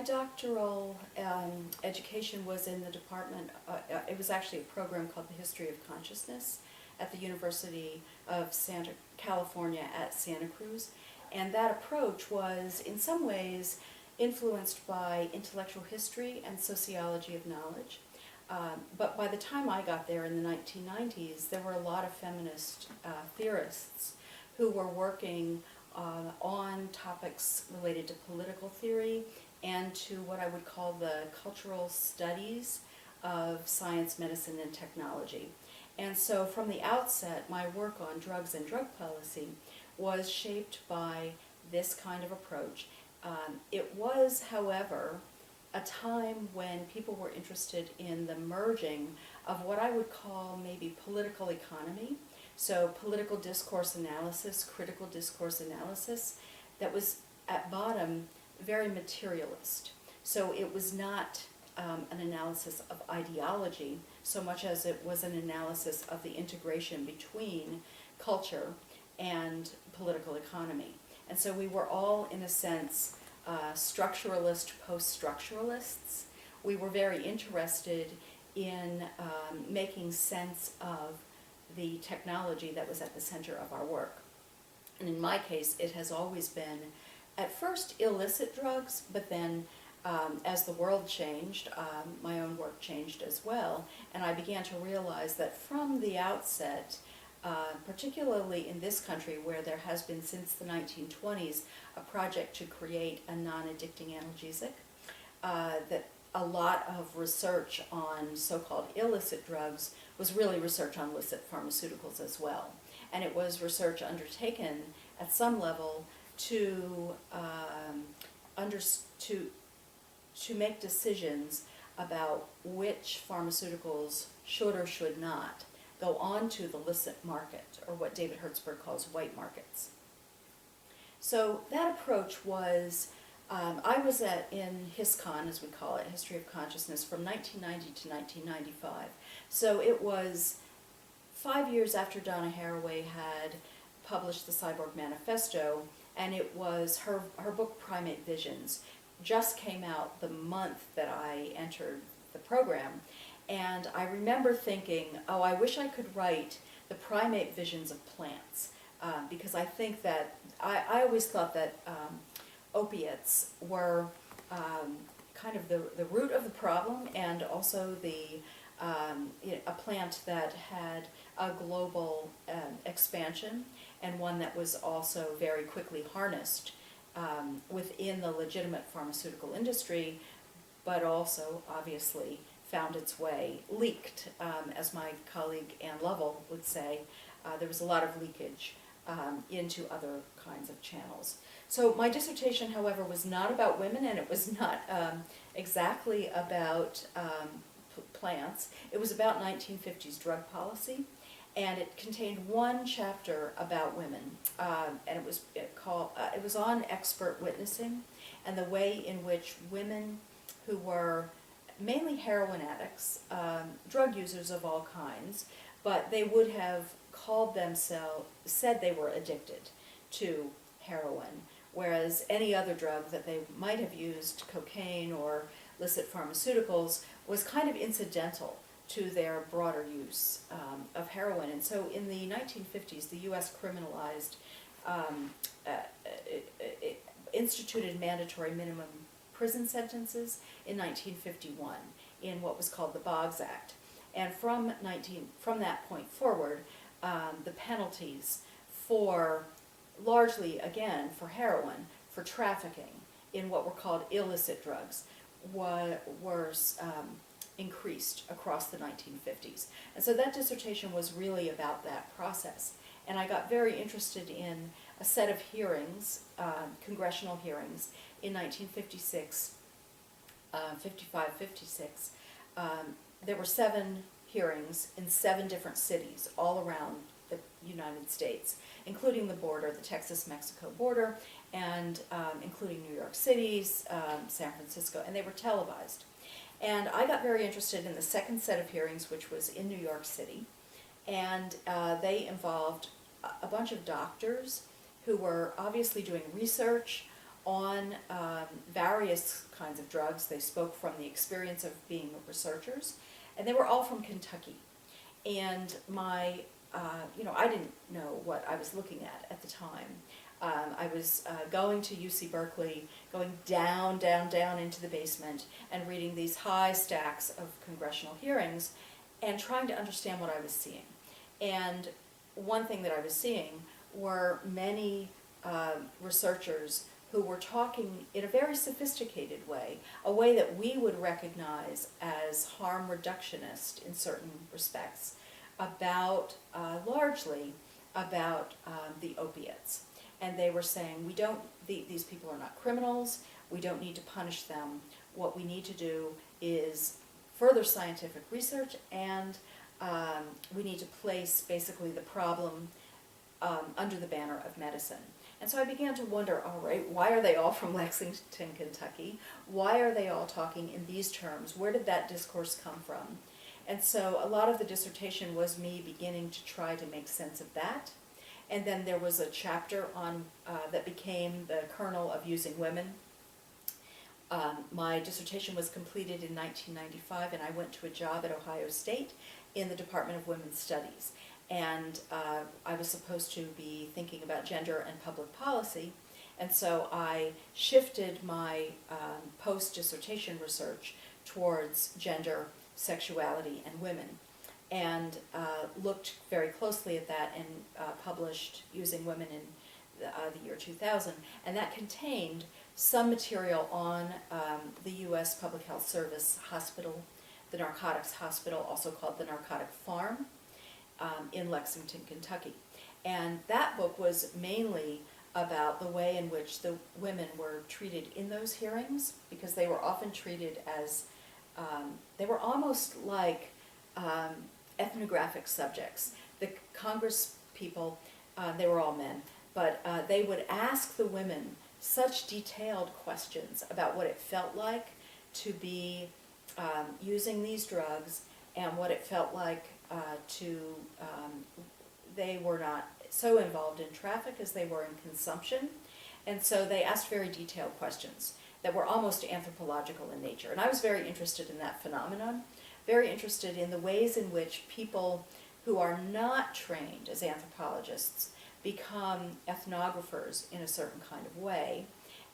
doctoral education was in the department, it was actually a program called the History of Consciousness at the University of California at Santa Cruz. And that approach was in some ways influenced by intellectual history and sociology of knowledge. But by the time I got there in the 1990s, there were a lot of feminist theorists who were working on topics related to political theory and to what I would call the cultural studies of science, medicine, and technology. And so from the outset, my work on drugs and drug policy was shaped by this kind of approach. It was, however, a time when people were interested in the merging of what I would call maybe political economy, so political discourse analysis, critical discourse analysis, that was at bottom very materialist. So it was not an analysis of ideology so much as it was an analysis of the integration between culture and political economy. And so we were all, in a sense, structuralist, post-structuralists. We were very interested in making sense of the technology that was at the center of our work. And in my case, it has always been, at first, illicit drugs, but then as the world changed, my own work changed as well, and I began to realize that from the outset, particularly in this country where there has been since the 1920s a project to create a non-addicting analgesic, that a lot of research on so-called illicit drugs was really research on illicit pharmaceuticals as well. And it was research undertaken at some level to make decisions about which pharmaceuticals should or should not go on to the illicit market, or what David Hertzberg calls white markets. So that approach was, I was in HISCON, as we call it, History of Consciousness, from 1990 to 1995. So it was 5 years after Donna Haraway had published the Cyborg Manifesto, and it was her book Primate Visions just came out the month that I entered the program. And I remember thinking, oh, I wish I could write the primate visions of plants, because I think that, I always thought that opiates were kind of the root of the problem, and also a plant that had a global expansion, and one that was also very quickly harnessed within the legitimate pharmaceutical industry, but also obviously found its way, leaked, as my colleague Ann Lovell would say. There was a lot of leakage into other kinds of channels. So my dissertation, however, was not about women, and it was not exactly about plants. It was about 1950s drug policy, and it contained one chapter about women, and it was on expert witnessing and the way in which women who were mainly heroin addicts, drug users of all kinds, but they would have called themselves, said they were addicted to heroin, whereas any other drug that they might have used, cocaine or illicit pharmaceuticals, was kind of incidental to their broader use of heroin. And so in the 1950s, the U.S. criminalized, instituted mandatory minimum prison sentences in 1951 in what was called the Boggs Act. And from that point forward, the penalties for, largely again for heroin, for trafficking in what were called illicit drugs, were increased across the 1950s. And so that dissertation was really about that process. And I got very interested in a set of hearings, congressional hearings, in 1956, 55, 56. There were 7 hearings in 7 different cities all around the United States, including the border, the Texas-Mexico border, and including New York City, San Francisco, and they were televised. And I got very interested in the second set of hearings, which was in New York City, and they involved a bunch of doctors who were obviously doing research on various kinds of drugs. They spoke from the experience of being researchers, and they were all from Kentucky. And I didn't know what I was looking at the time. I was going to UC Berkeley, going down, down, down into the basement and reading these high stacks of congressional hearings and trying to understand what I was seeing. And one thing that I was seeing were many researchers who were talking in a very sophisticated way, a way that we would recognize as harm reductionist in certain respects, about, largely, about the opiates. And they were saying, these people are not criminals, we don't need to punish them. What we need to do is further scientific research, and we need to place basically the problem under the banner of medicine. And so I began to wonder, all right, why are they all from Lexington, Kentucky? Why are they all talking in these terms? Where did that discourse come from? And so a lot of the dissertation was me beginning to try to make sense of that. And then there was a chapter on that became the kernel of using women. My dissertation was completed in 1995, and I went to a job at Ohio State in the Department of Women's Studies. And I was supposed to be thinking about gender and public policy, and so I shifted my post-dissertation research towards gender, sexuality, and women, and looked very closely at that and published Using Women in the year 2000, and that contained some material on the U.S. Public Health Service hospital, the narcotics hospital, also called the Narcotic Farm, in Lexington, Kentucky. And that book was mainly about the way in which the women were treated in those hearings, because they were often treated as, they were almost like ethnographic subjects. The Congress people, they were all men, but they would ask the women such detailed questions about what it felt like to be using these drugs, and what it felt like they were not so involved in traffic as they were in consumption. And so they asked very detailed questions that were almost anthropological in nature. And I was very interested in that phenomenon, very interested in the ways in which people who are not trained as anthropologists become ethnographers in a certain kind of way.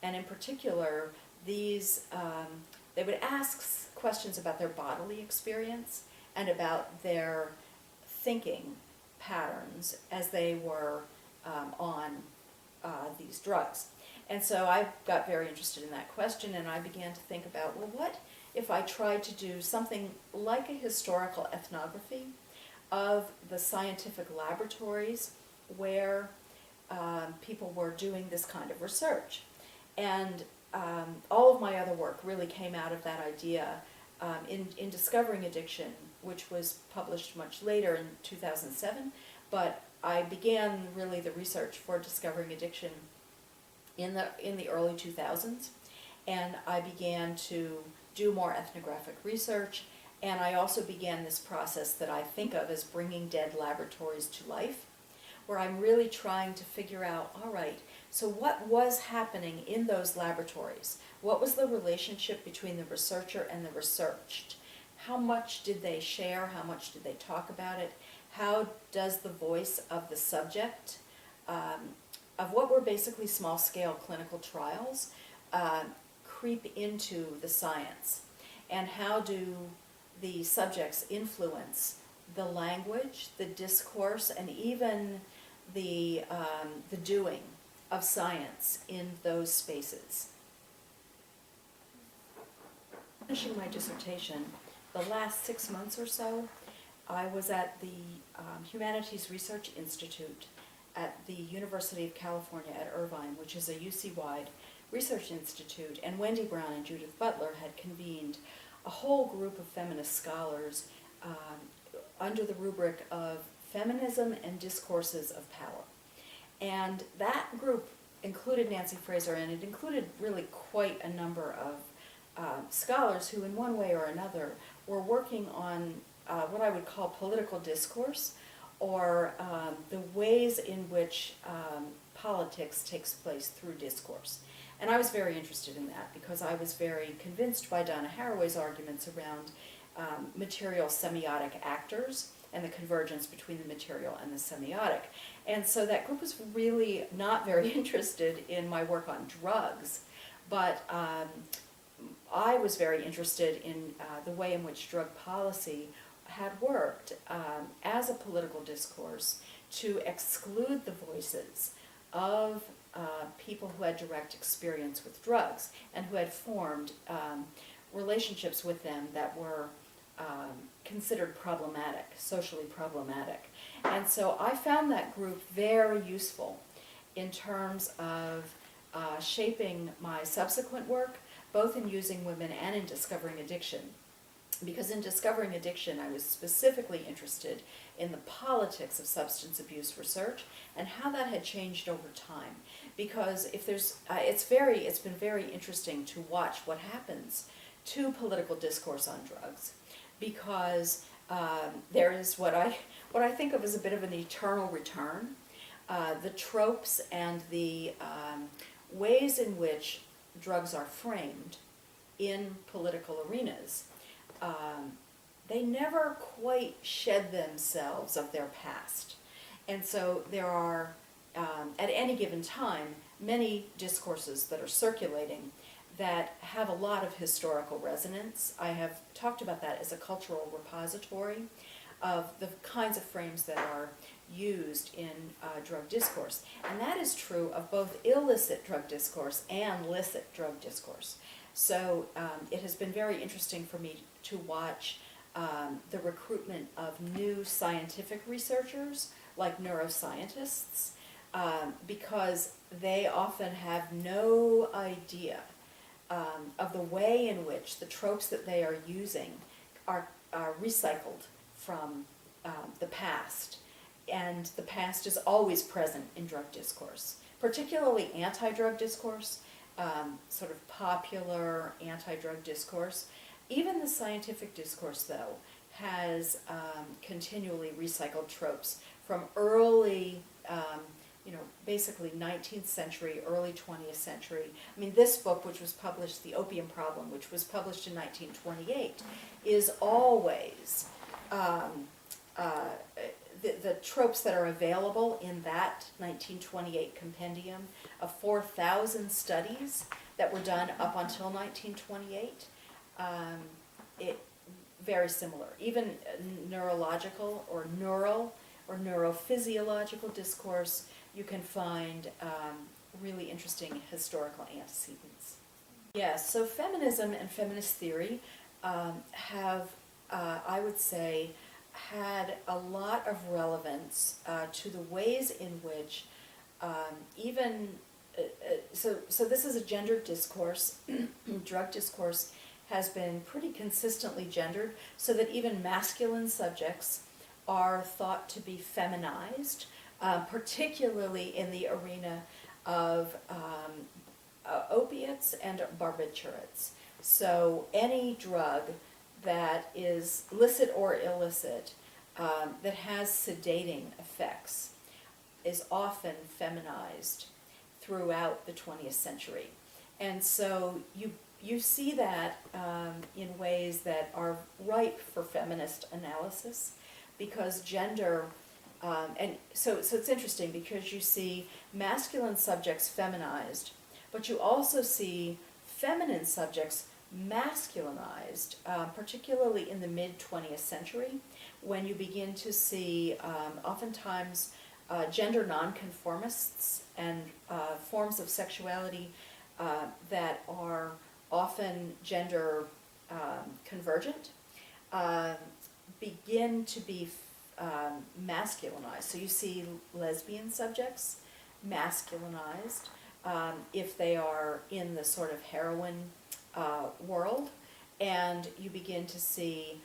And in particular, they would ask questions about their bodily experience and about their thinking patterns as they were on these drugs. And so I got very interested in that question, and I began to think about, well, what if I tried to do something like a historical ethnography of the scientific laboratories where people were doing this kind of research? And all of my other work really came out of that idea. In Discovering Addiction, which was published much later in 2007, but I began really the research for Discovering Addiction in the early 2000s, and I began to do more ethnographic research, and I also began this process that I think of as bringing dead laboratories to life, where I'm really trying to figure out, all right, so what was happening in those laboratories? What was the relationship between the researcher and the researched? How much did they share? How much did they talk about it? How does the voice of the subject, of what were basically small-scale clinical trials, creep into the science? And how do the subjects influence the language, the discourse, and even the doing of science in those spaces? Finishing my dissertation, the last 6 months or so, I was at the Humanities Research Institute at the University of California at Irvine, which is a UC-wide research institute, and Wendy Brown and Judith Butler had convened a whole group of feminist scholars under the rubric of Feminism and Discourses of Power. And that group included Nancy Fraser, and it included really quite a number of scholars who in one way or another were working on what I would call political discourse, or the ways in which politics takes place through discourse. And I was very interested in that because I was very convinced by Donna Haraway's arguments around material semiotic actors and the convergence between the material and the semiotic. And so that group was really not very interested in my work on drugs, but I was very interested in the way in which drug policy had worked as a political discourse to exclude the voices of people who had direct experience with drugs and who had formed relationships with them that were considered problematic, socially problematic. And so I found that group very useful in terms of shaping my subsequent work, both in using women and in discovering addiction. Because in discovering addiction, I was specifically interested in the politics of substance abuse research and how that had changed over time. Because if there's, it's been very interesting to watch what happens to political discourse on drugs, because there is what I think of as a bit of an eternal return. The tropes and the ways in which drugs are framed in political arenas, they never quite shed themselves of their past. And so there are, at any given time, many discourses that are circulating that have a lot of historical resonance. I have talked about that as a cultural repository of the kinds of frames that are used in drug discourse. And that is true of both illicit drug discourse and licit drug discourse. So it has been very interesting for me to watch the recruitment of new scientific researchers, like neuroscientists, because they often have no idea of the way in which the tropes that they are using are recycled from the past. And the past is always present in drug discourse, particularly anti-drug discourse, sort of popular anti-drug discourse. Even the scientific discourse, though, has continually recycled tropes from early, basically 19th century, early 20th century. I mean, this book, which was published, The Opium Problem, which was published in 1928, is always the tropes that are available in that 1928 compendium of 4,000 studies that were done up until 1928. Very similar. Even neurological or neural or neurophysiological discourse, you can find really interesting historical antecedents. Yes, so feminism and feminist theory have, I would say, had a lot of relevance to the ways in which so this is a gendered discourse. Drug discourse has been pretty consistently gendered, so that even masculine subjects are thought to be feminized, particularly in the arena of opiates and barbiturates. So any drug that is licit or illicit that has sedating effects is often feminized throughout the 20th century. And so you see that in ways that are ripe for feminist analysis, because gender, and so it's interesting because you see masculine subjects feminized, but you also see feminine subjects masculinized, particularly in the mid-20th century, when you begin to see oftentimes gender nonconformists and forms of sexuality that are often gender convergent begin to be masculinized. So you see lesbian subjects masculinized if they are in the sort of heroin world, and you begin to see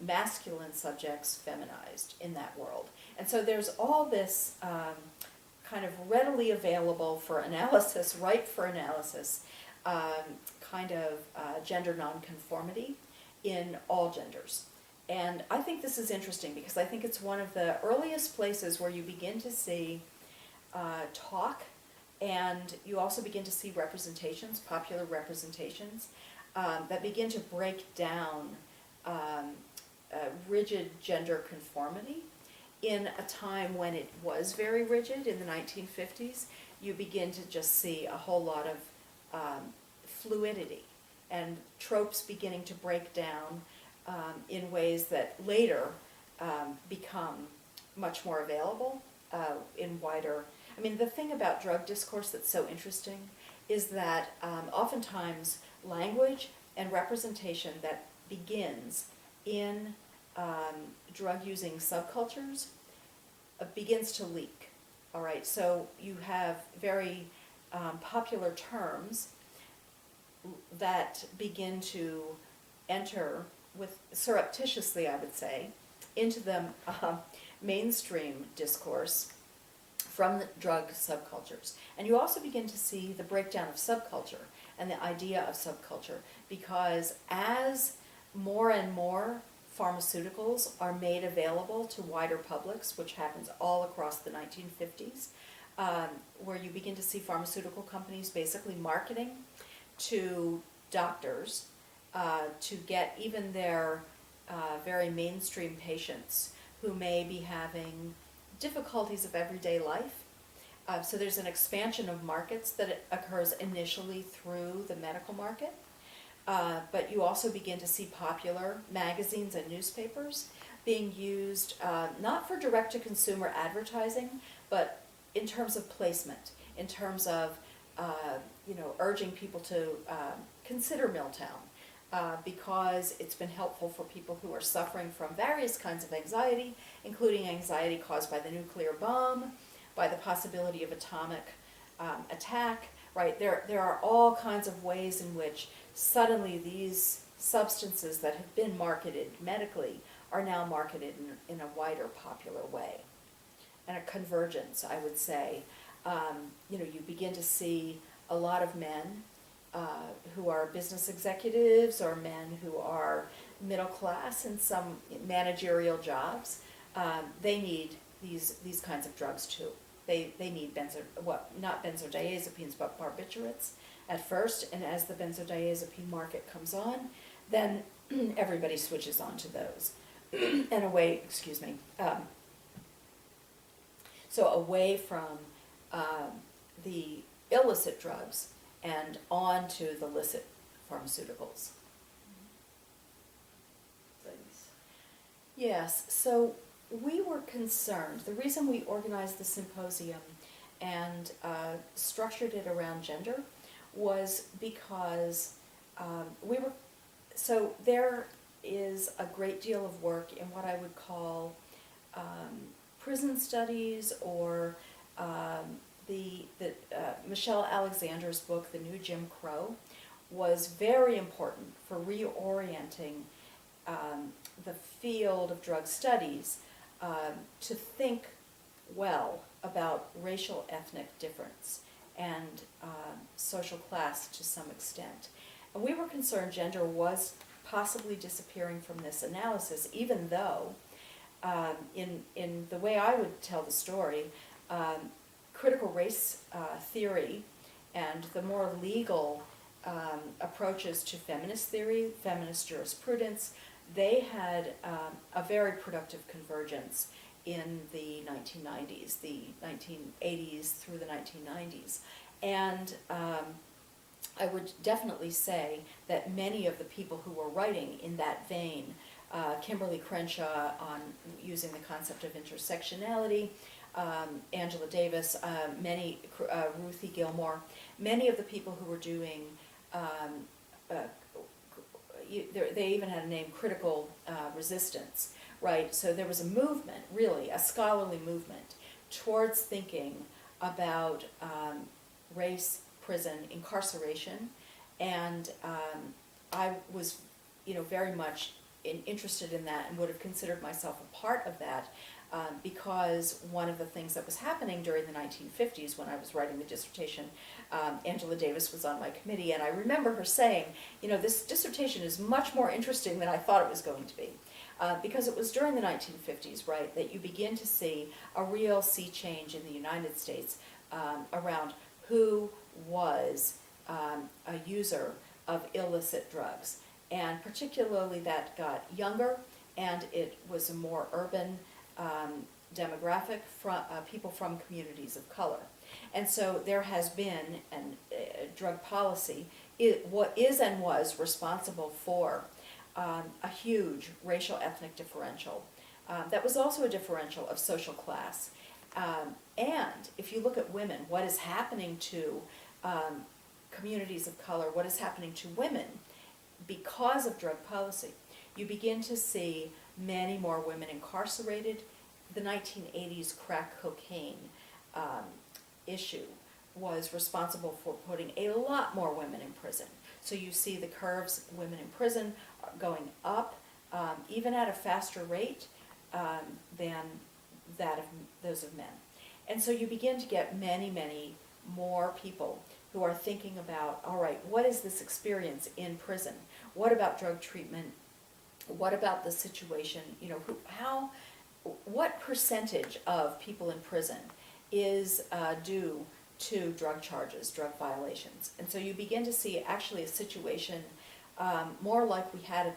masculine subjects feminized in that world. And so there's all this kind of readily available for analysis, ripe for analysis, kind of gender nonconformity in all genders. And I think this is interesting because I think it's one of the earliest places where you begin to see talk And you also begin to see representations, popular representations, that begin to break down rigid gender conformity. In a time when it was very rigid, in the 1950s, you begin to just see a whole lot of fluidity and tropes beginning to break down in ways that later become much more available in wider. I mean, the thing about drug discourse that's so interesting is that oftentimes language and representation that begins in drug-using subcultures begins to leak. All right, so you have very popular terms that begin to enter with surreptitiously, I would say, into the mainstream discourse from the drug subcultures. And you also begin to see the breakdown of subculture and the idea of subculture, because as more and more pharmaceuticals are made available to wider publics, which happens all across the 1950s, where you begin to see pharmaceutical companies basically marketing to doctors to get even their very mainstream patients who may be having difficulties of everyday life. So there's an expansion of markets that occurs initially through the medical market. But you also begin to see popular magazines and newspapers being used not for direct-to-consumer advertising, but in terms of placement, in terms of urging people to consider Milltown because it's been helpful for people who are suffering from various kinds of anxiety, including anxiety caused by the nuclear bomb, by the possibility of atomic attack. Right, there are all kinds of ways in which suddenly these substances that have been marketed medically are now marketed in a wider popular way. And a convergence, I would say. You begin to see a lot of men who are business executives or men who are middle class in some managerial jobs. They need these kinds of drugs too. They need not benzodiazepines, but barbiturates at first, and as the benzodiazepine market comes on, then everybody switches on to those. And away, so away from the illicit drugs and on to the licit pharmaceuticals. Thanks. Yes, so we were concerned. The reason we organized the symposium and structured it around gender was because so there is a great deal of work in what I would call prison studies, or Michelle Alexander's book, The New Jim Crow, was very important for reorienting the field of drug studies to think well about racial ethnic difference and social class to some extent. And we were concerned gender was possibly disappearing from this analysis, even though in the way I would tell the story, critical race theory and the more legal approaches to feminist theory, feminist jurisprudence, they had a very productive convergence in the 1990s, the 1980s through the 1990s. And I would definitely say that many of the people who were writing in that vein, Kimberly Crenshaw on using the concept of intersectionality, Angela Davis, Ruthie Gilmore, many of the people who were doing, they even had a name, critical resistance, right? So there was a movement, really, a scholarly movement towards thinking about race, prison, incarceration, and I was, very much interested in that and would have considered myself a part of that because one of the things that was happening during the 1950s when I was writing the dissertation, Angela Davis was on my committee, and I remember her saying, this dissertation is much more interesting than I thought it was going to be. Because it was during the 1950s, right, that you begin to see a real sea change in the United States around who was a user of illicit drugs. And particularly that got younger, and it was a more urban demographic, people from communities of color. And so there has been a drug policy, what is and was responsible for a huge racial ethnic differential. That was also a differential of social class. And if you look at women, what is happening to communities of color, what is happening to women because of drug policy, you begin to see many more women incarcerated. The 1980s crack cocaine issue was responsible for putting a lot more women in prison. So you see the curves, women in prison are going up, even at a faster rate than that of those of men. And so you begin to get many, many more people who are thinking about, all right, what is this experience in prison? What about drug treatment? What about the situation, what percentage of people in prison is due to drug charges, drug violations? And so you begin to see actually a situation more like we had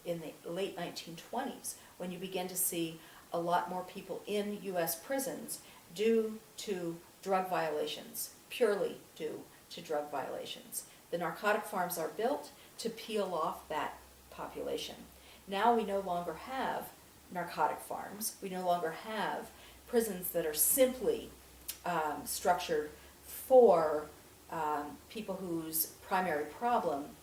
in the late 1920s, when you begin to see a lot more people in U.S. prisons due to drug violations, purely due to drug violations. The narcotic farms are built to peel off that population. Now we no longer have narcotic farms. We no longer have prisons that are simply structured for people whose primary problem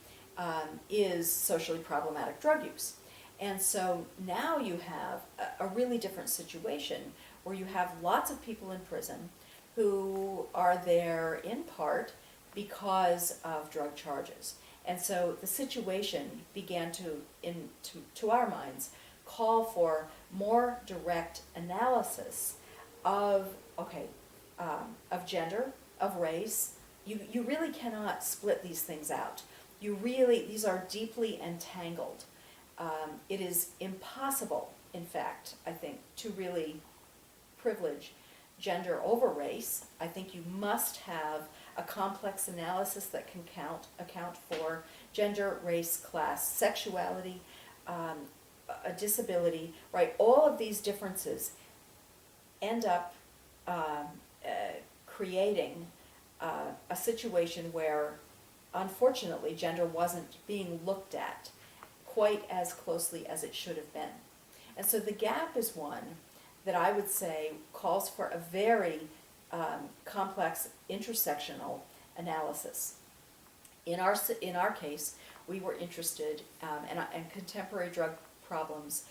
is socially problematic drug use. And so now you have a really different situation where you have lots of people in prison who are there in part because of drug charges. And so the situation began to our minds, call for more direct analysis of gender, of race. You really cannot split these things out. These are deeply entangled. It is impossible, in fact, I think, to really privilege gender over race. I think you must have a complex analysis that can account for gender, race, class, sexuality, a disability, right? All of these differences end up creating a situation where, unfortunately, gender wasn't being looked at quite as closely as it should have been. And so the gap is one that I would say calls for a very complex intersectional analysis. In our case, we were interested, and contemporary drug problems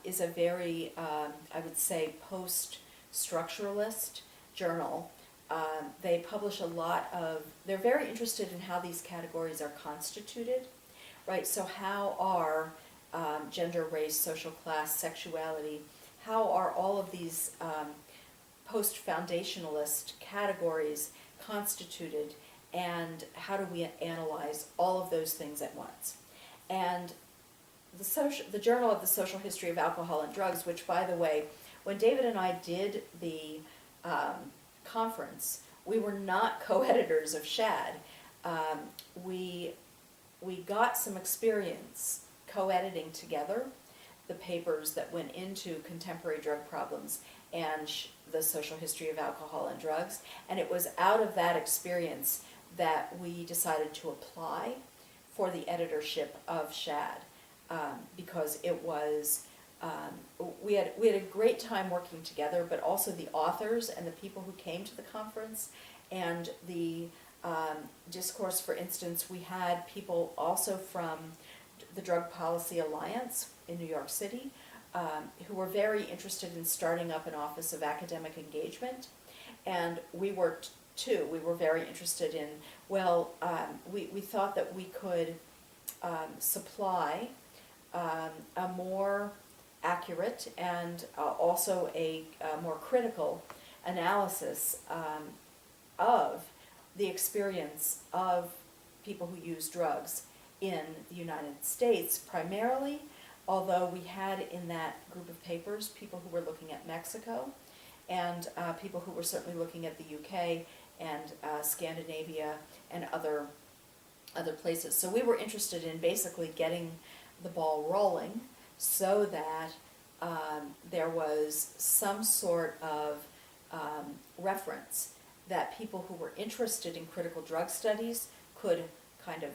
is a very, I would say, post-structuralist journal. They publish a lot of, they're very interested in how these categories are constituted, right? So how are gender, race, social class, sexuality, how are all of these post-foundationalist categories constituted, and how do we analyze all of those things at once? And the Journal of the Social History of Alcohol and Drugs, which, by the way, when David and I did the conference, we were not co-editors of SHAD. We got some experience co-editing together the papers that went into contemporary drug problems and the social history of alcohol and drugs, and it was out of that experience that we decided to apply for the editorship of SHAD, because it was, we had a great time working together, but also the authors and the people who came to the conference and the discourse. For instance, we had people also from the Drug Policy Alliance in New York City, who were very interested in starting up an office of academic engagement. And we were too. We were very interested in, we thought that we could supply a more accurate and also a more critical analysis of the experience of people who use drugs in the United States primarily, although we had in that group of papers people who were looking at Mexico and people who were certainly looking at the UK and Scandinavia and other places. So we were interested in basically getting the ball rolling so that there was some sort of reference that people who were interested in critical drug studies could kind of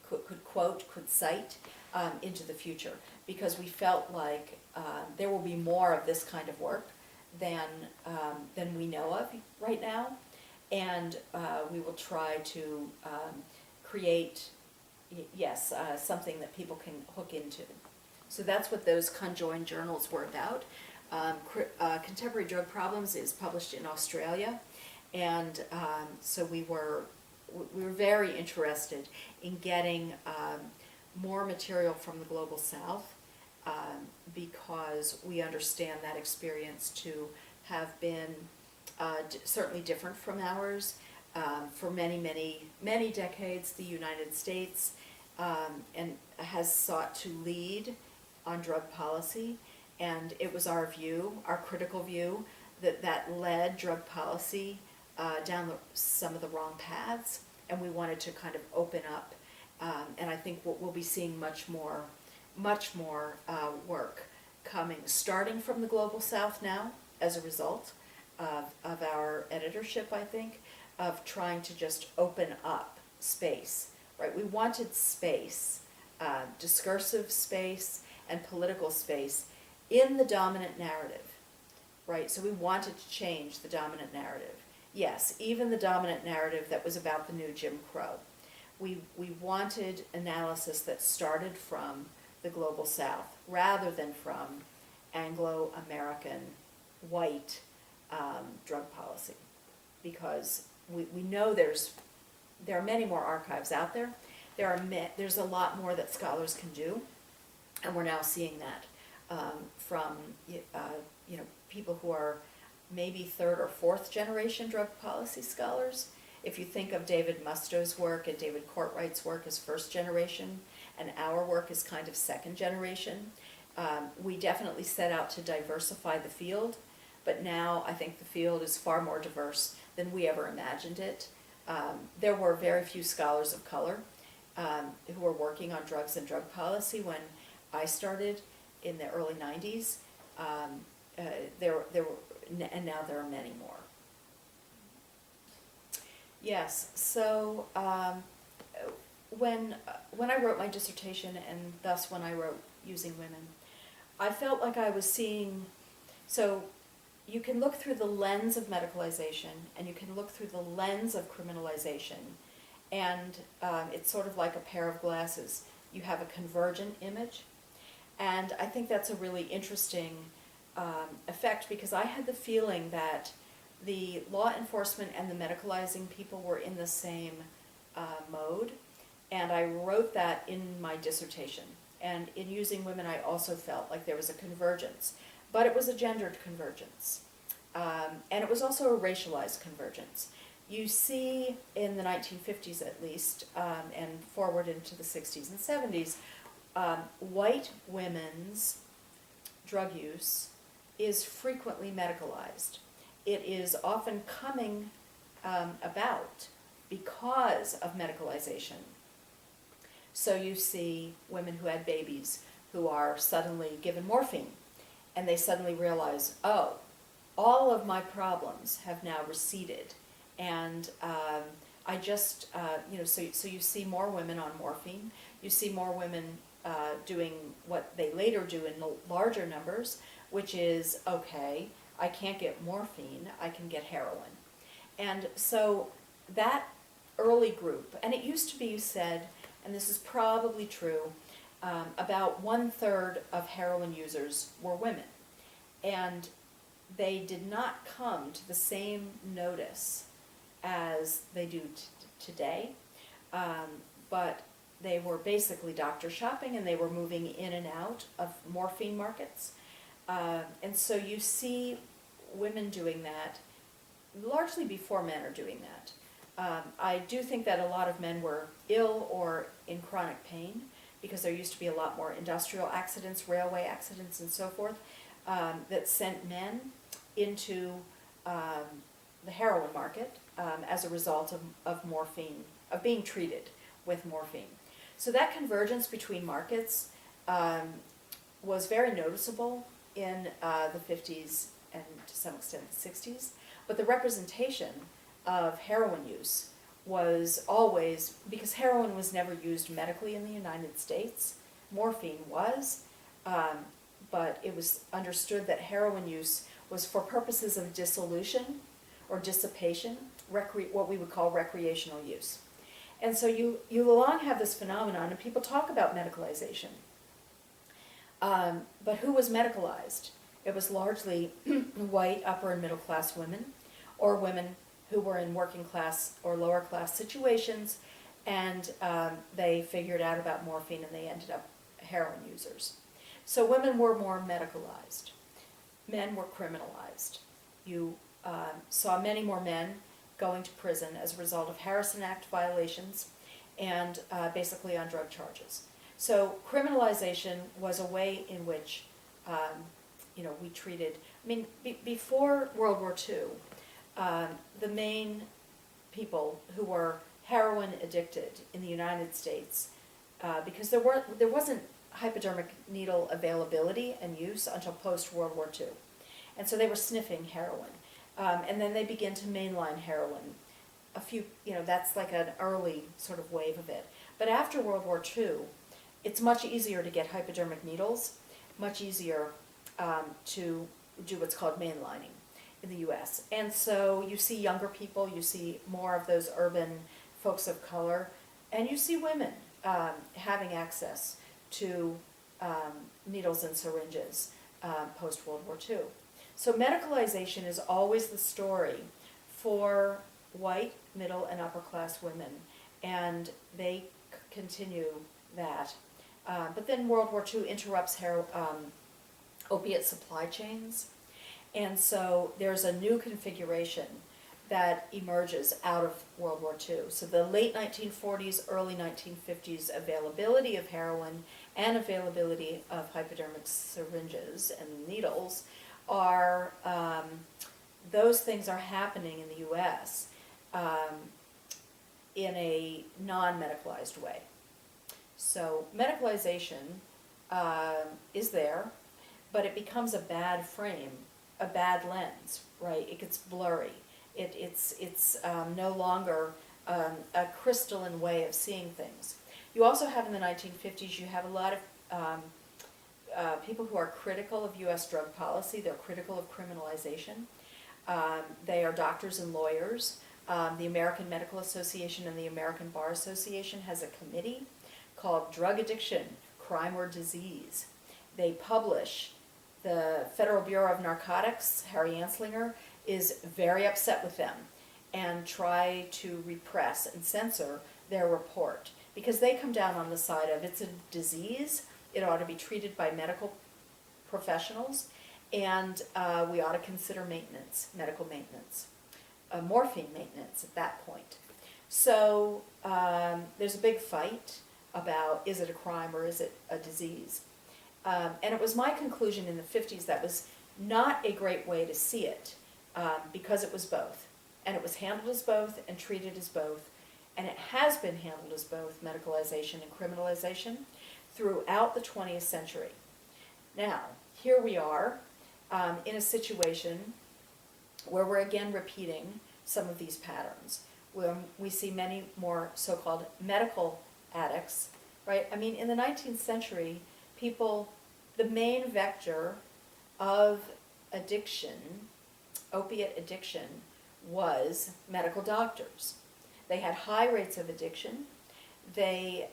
could quote, could cite into the future, because we felt like there will be more of this kind of work than we know of right now, and we will try to create, something that people can hook into. So that's what those conjoined journals were about. Contemporary Drug Problems is published in Australia, and so we were very interested in getting more material from the Global South, because we understand that experience to have been certainly different from ours. For many decades, the United States and has sought to lead on drug policy, and it was our view, our critical view, that led drug policy down some of the wrong paths, and we wanted to kind of open up, and I think we'll be seeing much more work coming, starting from the Global South now, as a result of our editorship, I think, of trying to just open up space, right? We wanted space, discursive space and political space in the dominant narrative, right? So we wanted to change the dominant narrative. Yes, even the dominant narrative that was about the new Jim Crow. We wanted analysis that started from the Global South rather than from Anglo-American white drug policy, because we know there are many more archives out there. There's a lot more that scholars can do, and we're now seeing that from people who are maybe third or fourth generation drug policy scholars. If you think of David Musto's work and David Courtwright's work as first generation, and our work is kind of second generation, we definitely set out to diversify the field, but now I think the field is far more diverse than we ever imagined it. There were very few scholars of color who were working on drugs and drug policy when I started in the early 90s. And now there are many more. Yes, so when I wrote my dissertation, and thus when I wrote Using Women, I felt like I was seeing, so you can look through the lens of medicalization, and you can look through the lens of criminalization, and it's sort of like a pair of glasses. You have a convergent image, and I think that's a really interesting effect, because I had the feeling that the law enforcement and the medicalizing people were in the same mode, and I wrote that in my dissertation. And in Using Women, I also felt like there was a convergence, but it was a gendered convergence, and it was also a racialized convergence. You see in the 1950s at least, and forward into the 60s and 70s, white women's drug use is frequently medicalized. It is often coming about because of medicalization. So you see women who had babies who are suddenly given morphine, and they suddenly realize, oh, all of my problems have now receded, and I just, so you see more women on morphine. You see more women doing what they later do in larger numbers, which is, okay, I can't get morphine, I can get heroin. And so that early group, and it used to be said, and this is probably true, about 1/3 of heroin users were women. And they did not come to the same notice as they do today, but they were basically doctor shopping, and they were moving in and out of morphine markets. And so you see women doing that largely before men are doing that. I do think that a lot of men were ill or in chronic pain, because there used to be a lot more industrial accidents, railway accidents, and so forth, that sent men into the heroin market as a result of morphine, of being treated with morphine. So that convergence between markets was very noticeable in the 50s and to some extent the 60s, but the representation of heroin use was always, because heroin was never used medically in the United States, morphine was, but it was understood that heroin use was for purposes of dissolution or dissipation, what we would call recreational use. And so you long have this phenomenon, and people talk about medicalization. But who was medicalized? It was largely white upper and middle class women, or women who were in working class or lower class situations, and they figured out about morphine and they ended up heroin users. So women were more medicalized. Men were criminalized. You saw many more men going to prison as a result of Harrison Act violations and basically on drug charges. So criminalization was a way in which we treated, before World War II, the main people who were heroin addicted in the United States, because there wasn't hypodermic needle availability and use until post-World War II. And so they were sniffing heroin. And then they began to mainline heroin. That's like an early sort of wave of it. But after World War II, it's much easier to get hypodermic needles, much easier to do what's called mainlining in the U.S. And so you see younger people, you see more of those urban folks of color, and you see women having access to needles and syringes post-World War II. So medicalization is always the story for white, middle, and upper class women, and they continue that. But then World War II interrupts opiate supply chains, and so there's a new configuration that emerges out of World War II. So the late 1940s, early 1950s availability of heroin and availability of hypodermic syringes and needles are, those things are happening in the U.S. In a non-medicalized way. So medicalization is there, but it becomes a bad frame, a bad lens, right? It gets blurry. It's no longer a crystalline way of seeing things. You also have in the 1950s, you have a lot of people who are critical of U.S. drug policy. They're critical of criminalization. They are doctors and lawyers. The American Medical Association and the American Bar Association has a committee called Drug Addiction, Crime or Disease. They publish, the Federal Bureau of Narcotics, Harry Anslinger, is very upset with them and try to repress and censor their report because they come down on the side of it's a disease, it ought to be treated by medical professionals, and we ought to consider maintenance, medical maintenance, morphine maintenance at that point. So there's a big fight about is it a crime or is it a disease? And it was my conclusion in the 50s that was not a great way to see it because it was both. And it was handled as both and treated as both. And it has been handled as both, medicalization and criminalization, throughout the 20th century. Now, here we are in a situation where we're again repeating some of these patterns, where we see many more so-called medical addicts, right? In the 19th century, the main vector of addiction, opiate addiction, was medical doctors. They had high rates of addiction. They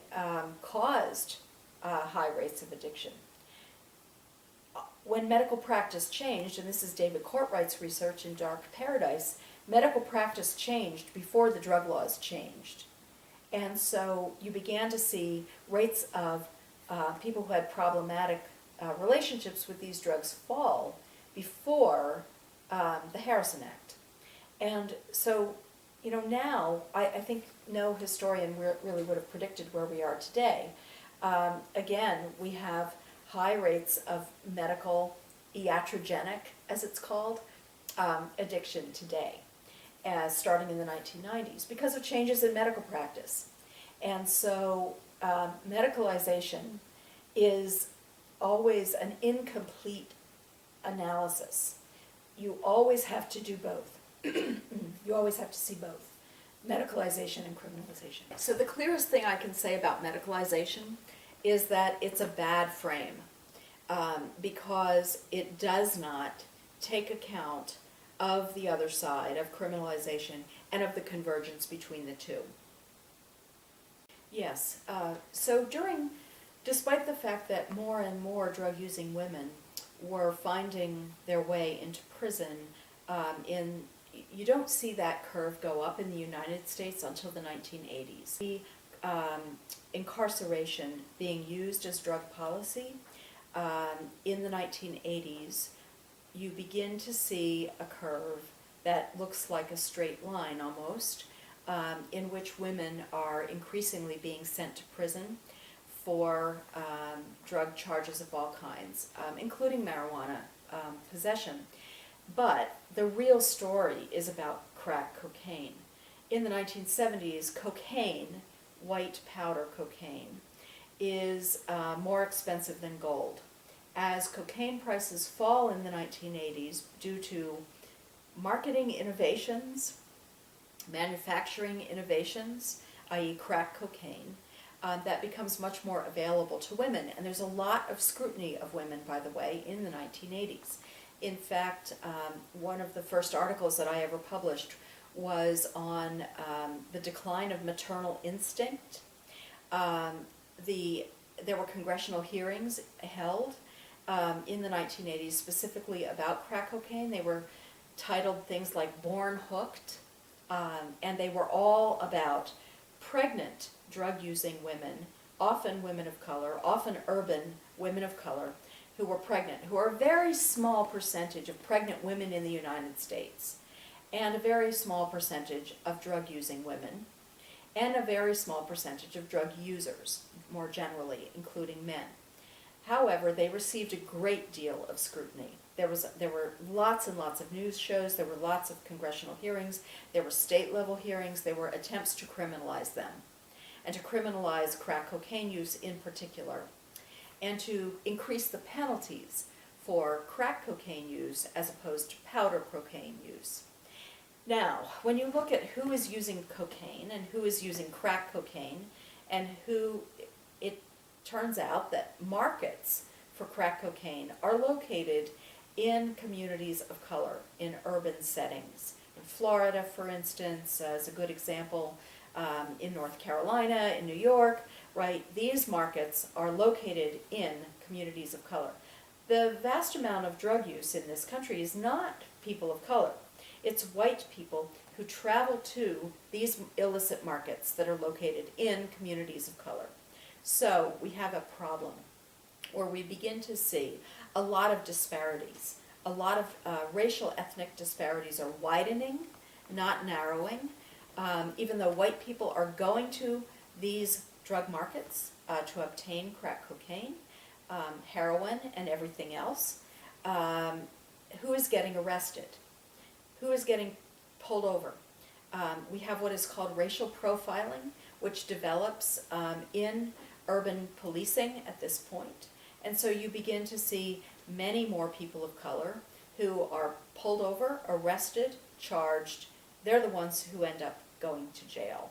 caused high rates of addiction. When medical practice changed, and this is David Courtwright's research in Dark Paradise, medical practice changed before the drug laws changed. And so you began to see rates of people who had problematic relationships with these drugs fall before the Harrison Act. And so, now I think no historian really would have predicted where we are today. Again, we have high rates of medical iatrogenic, as it's called, addiction today. as starting in the 1990s because of changes in medical practice. And so medicalization is always an incomplete analysis. You always have to do both. You always have to see both, medicalization and criminalization. So the clearest thing I can say about medicalization is that it's a bad frame because it does not take account of the other side, of criminalization, and of the convergence between the two. Yes, so despite the fact that more and more drug-using women were finding their way into prison, you don't see that curve go up in the United States until the 1980s. The incarceration being used as drug policy in the 1980s, you begin to see a curve that looks like a straight line almost, in which women are increasingly being sent to prison for drug charges of all kinds, including marijuana possession. But the real story is about crack cocaine. In the 1970s, cocaine, white powder cocaine, is more expensive than gold. As cocaine prices fall in the 1980s due to marketing innovations, manufacturing innovations, i.e. crack cocaine, that becomes much more available to women. And there's a lot of scrutiny of women, by the way, in the 1980s. In fact, one of the first articles that I ever published was on the decline of maternal instinct. There were congressional hearings held in the 1980s specifically about crack cocaine. They were titled things like Born Hooked, and they were all about pregnant drug-using women, often women of color, often urban women of color, who were pregnant, who are a very small percentage of pregnant women in the United States, and a very small percentage of drug-using women, and a very small percentage of drug users, more generally, including men. However, they received a great deal of scrutiny. There were lots and lots of news shows, there were lots of congressional hearings, there were state-level hearings, there were attempts to criminalize them, and to criminalize crack cocaine use in particular, and to increase the penalties for crack cocaine use as opposed to powder cocaine use. Now, when you look at who is using cocaine and who is using crack cocaine, and who, it turns out that markets for crack cocaine are located in communities of color, in urban settings. In Florida, for instance, as a good example, in North Carolina, in New York, right? These markets are located in communities of color. The vast amount of drug use in this country is not people of color. It's white people who travel to these illicit markets that are located in communities of color. So we have a problem where we begin to see a lot of disparities. A lot of racial ethnic disparities are widening, not narrowing. Even though white people are going to these drug markets to obtain crack cocaine, heroin, and everything else, who is getting arrested? Who is getting pulled over? We have what is called racial profiling, which develops in urban policing at this point. And so you begin to see many more people of color who are pulled over, arrested, charged. They're the ones who end up going to jail.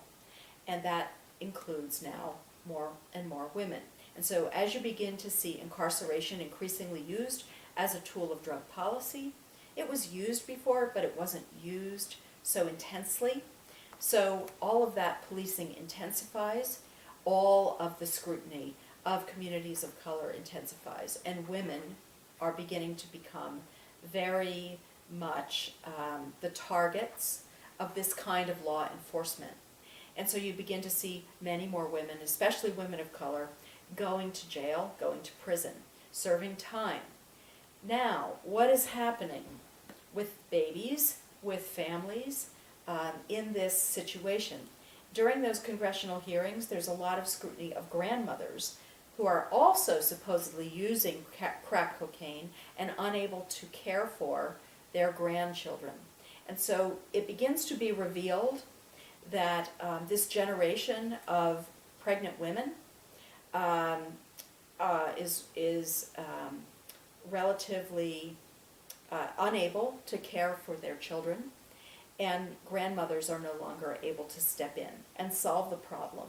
And that includes now more and more women. And so as you begin to see incarceration increasingly used as a tool of drug policy, it was used before, but it wasn't used so intensely. So all of that policing intensifies, all of the scrutiny of communities of color intensifies, and women are beginning to become very much the targets of this kind of law enforcement. And so you begin to see many more women, especially women of color, going to jail, going to prison, serving time. Now, what is happening with babies, with families, in this situation? During those congressional hearings, there's a lot of scrutiny of grandmothers who are also supposedly using crack cocaine and unable to care for their grandchildren. And so it begins to be revealed that this generation of pregnant women um, is relatively unable to care for their children, and grandmothers are no longer able to step in and solve the problem.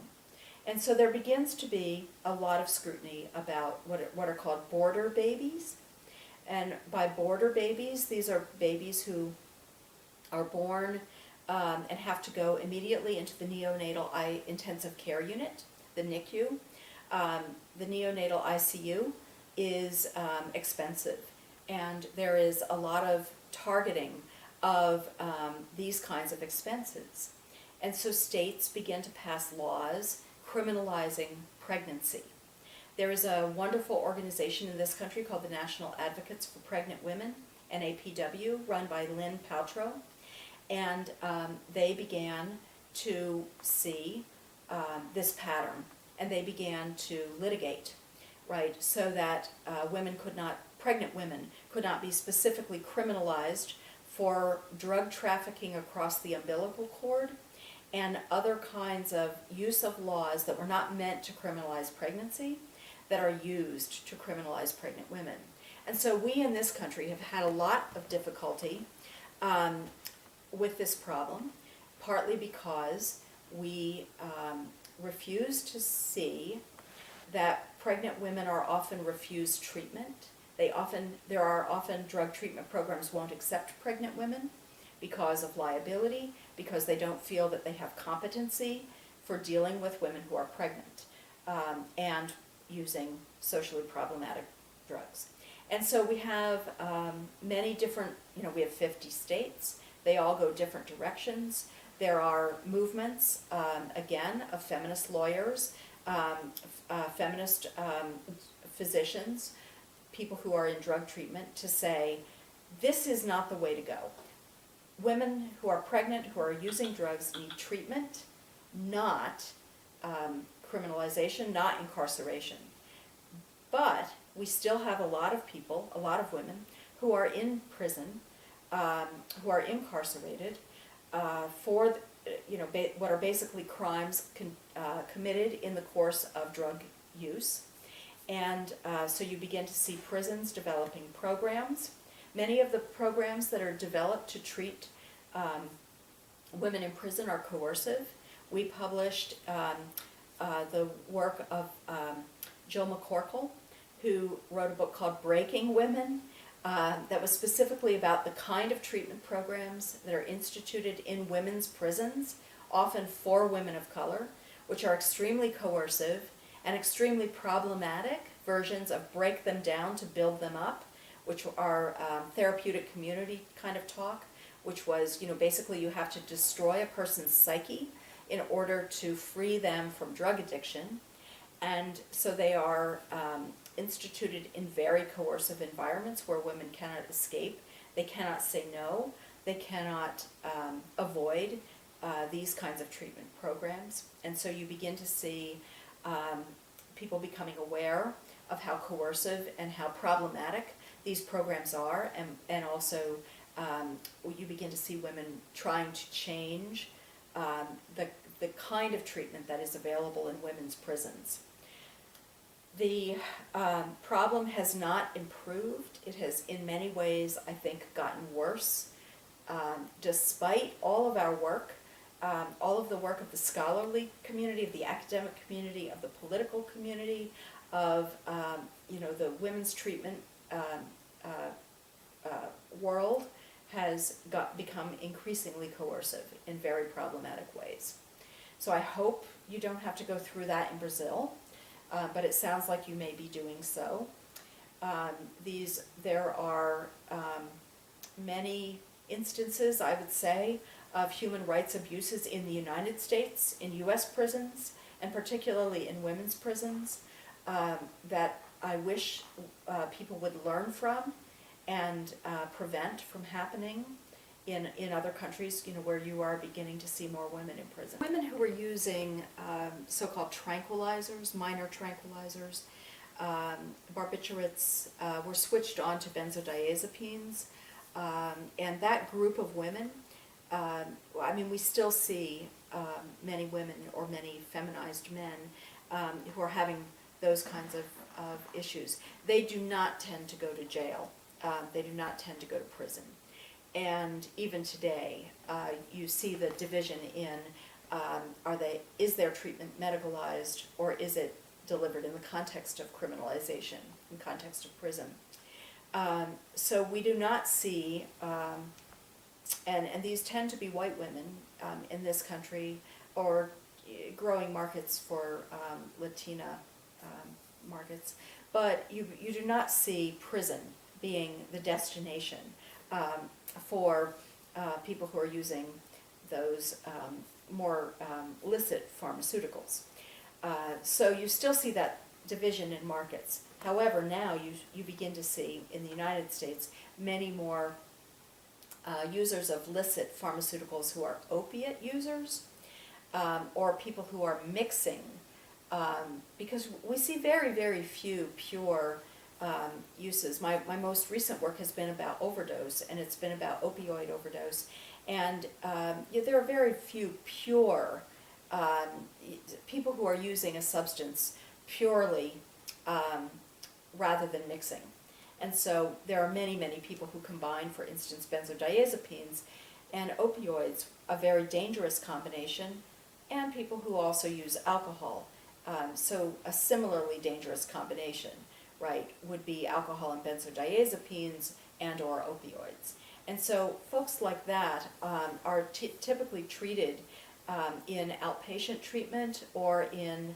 And so there begins to be a lot of scrutiny about what are called border babies. And by border babies, these are babies who are born and have to go immediately into the neonatal intensive care unit, the NICU. The neonatal ICU is expensive, and there is a lot of targeting of these kinds of expenses. And so states begin to pass laws criminalizing pregnancy. There is a wonderful organization in this country called the National Advocates for Pregnant Women, NAPW, run by Lynn Paltrow. And they began to see this pattern, and they began to litigate, right, so that pregnant women could not be specifically criminalized for drug trafficking across the umbilical cord and other kinds of use of laws that were not meant to criminalize pregnancy that are used to criminalize pregnant women. And so we in this country have had a lot of difficulty with this problem, partly because we refuse to see that pregnant women are often refused treatment. There are often drug treatment programs won't accept pregnant women because of liability, because they don't feel that they have competency for dealing with women who are pregnant and using socially problematic drugs. And so we have many different, we have 50 states. They all go different directions. There are movements, again, of feminist lawyers, feminist physicians, people who are in drug treatment, to say, this is not the way to go. Women who are pregnant, who are using drugs, need treatment, not criminalization, not incarceration. But we still have a lot of people, a lot of women, who are in prison, who are incarcerated for what are basically crimes committed in the course of drug use. And so you begin to see prisons developing programs. Many of the programs that are developed to treat women in prison are coercive. We published the work of Jill McCorkle, who wrote a book called Breaking Women, that was specifically about the kind of treatment programs that are instituted in women's prisons, often for women of color, which are extremely coercive and extremely problematic versions of break them down to build them up, which are therapeutic community kind of talk, which was, basically you have to destroy a person's psyche in order to free them from drug addiction. And so they are instituted in very coercive environments where women cannot escape. They cannot say no. They cannot avoid these kinds of treatment programs. And so you begin to see people becoming aware of how coercive and how problematic these programs are, and also you begin to see women trying to change the kind of treatment that is available in women's prisons. The problem has not improved. It has, in many ways, I think, gotten worse. Despite all of our work, all of the work of the scholarly community, of the academic community, of the political community, of the women's treatment world has become increasingly coercive in very problematic ways. So I hope you don't have to go through that in Brazil, but it sounds like you may be doing so. There are many instances, I would say, of human rights abuses in the United States, in U.S. prisons, and particularly in women's prisons, that I wish people would learn from and prevent from happening in other countries, where you are beginning to see more women in prison. Women who were using so-called tranquilizers, minor tranquilizers, barbiturates, were switched on to benzodiazepines, and that group of women I mean, we still see many women or many feminized men who are having those kinds of issues. They do not tend to go to jail. They do not tend to go to prison. And even today, you see the division in is their treatment medicalized, or is it delivered in the context of criminalization, in the context of prison? So we do not see, and these tend to be white women in this country, or growing markets for Latina markets, but you do not see prison being the destination for people who are using those more illicit pharmaceuticals. So you still see that division in markets. However, now you begin to see in the United States many more users of licit pharmaceuticals who are opiate users, or people who are mixing, because we see very, very few pure uses. My most recent work has been about overdose, and it's been about opioid overdose. And there are very few pure people who are using a substance purely rather than mixing. And so there are many, many people who combine, for instance, benzodiazepines and opioids, a very dangerous combination, and people who also use alcohol. So a similarly dangerous combination, right, would be alcohol and benzodiazepines and or opioids. And so folks like that are typically treated in outpatient treatment or in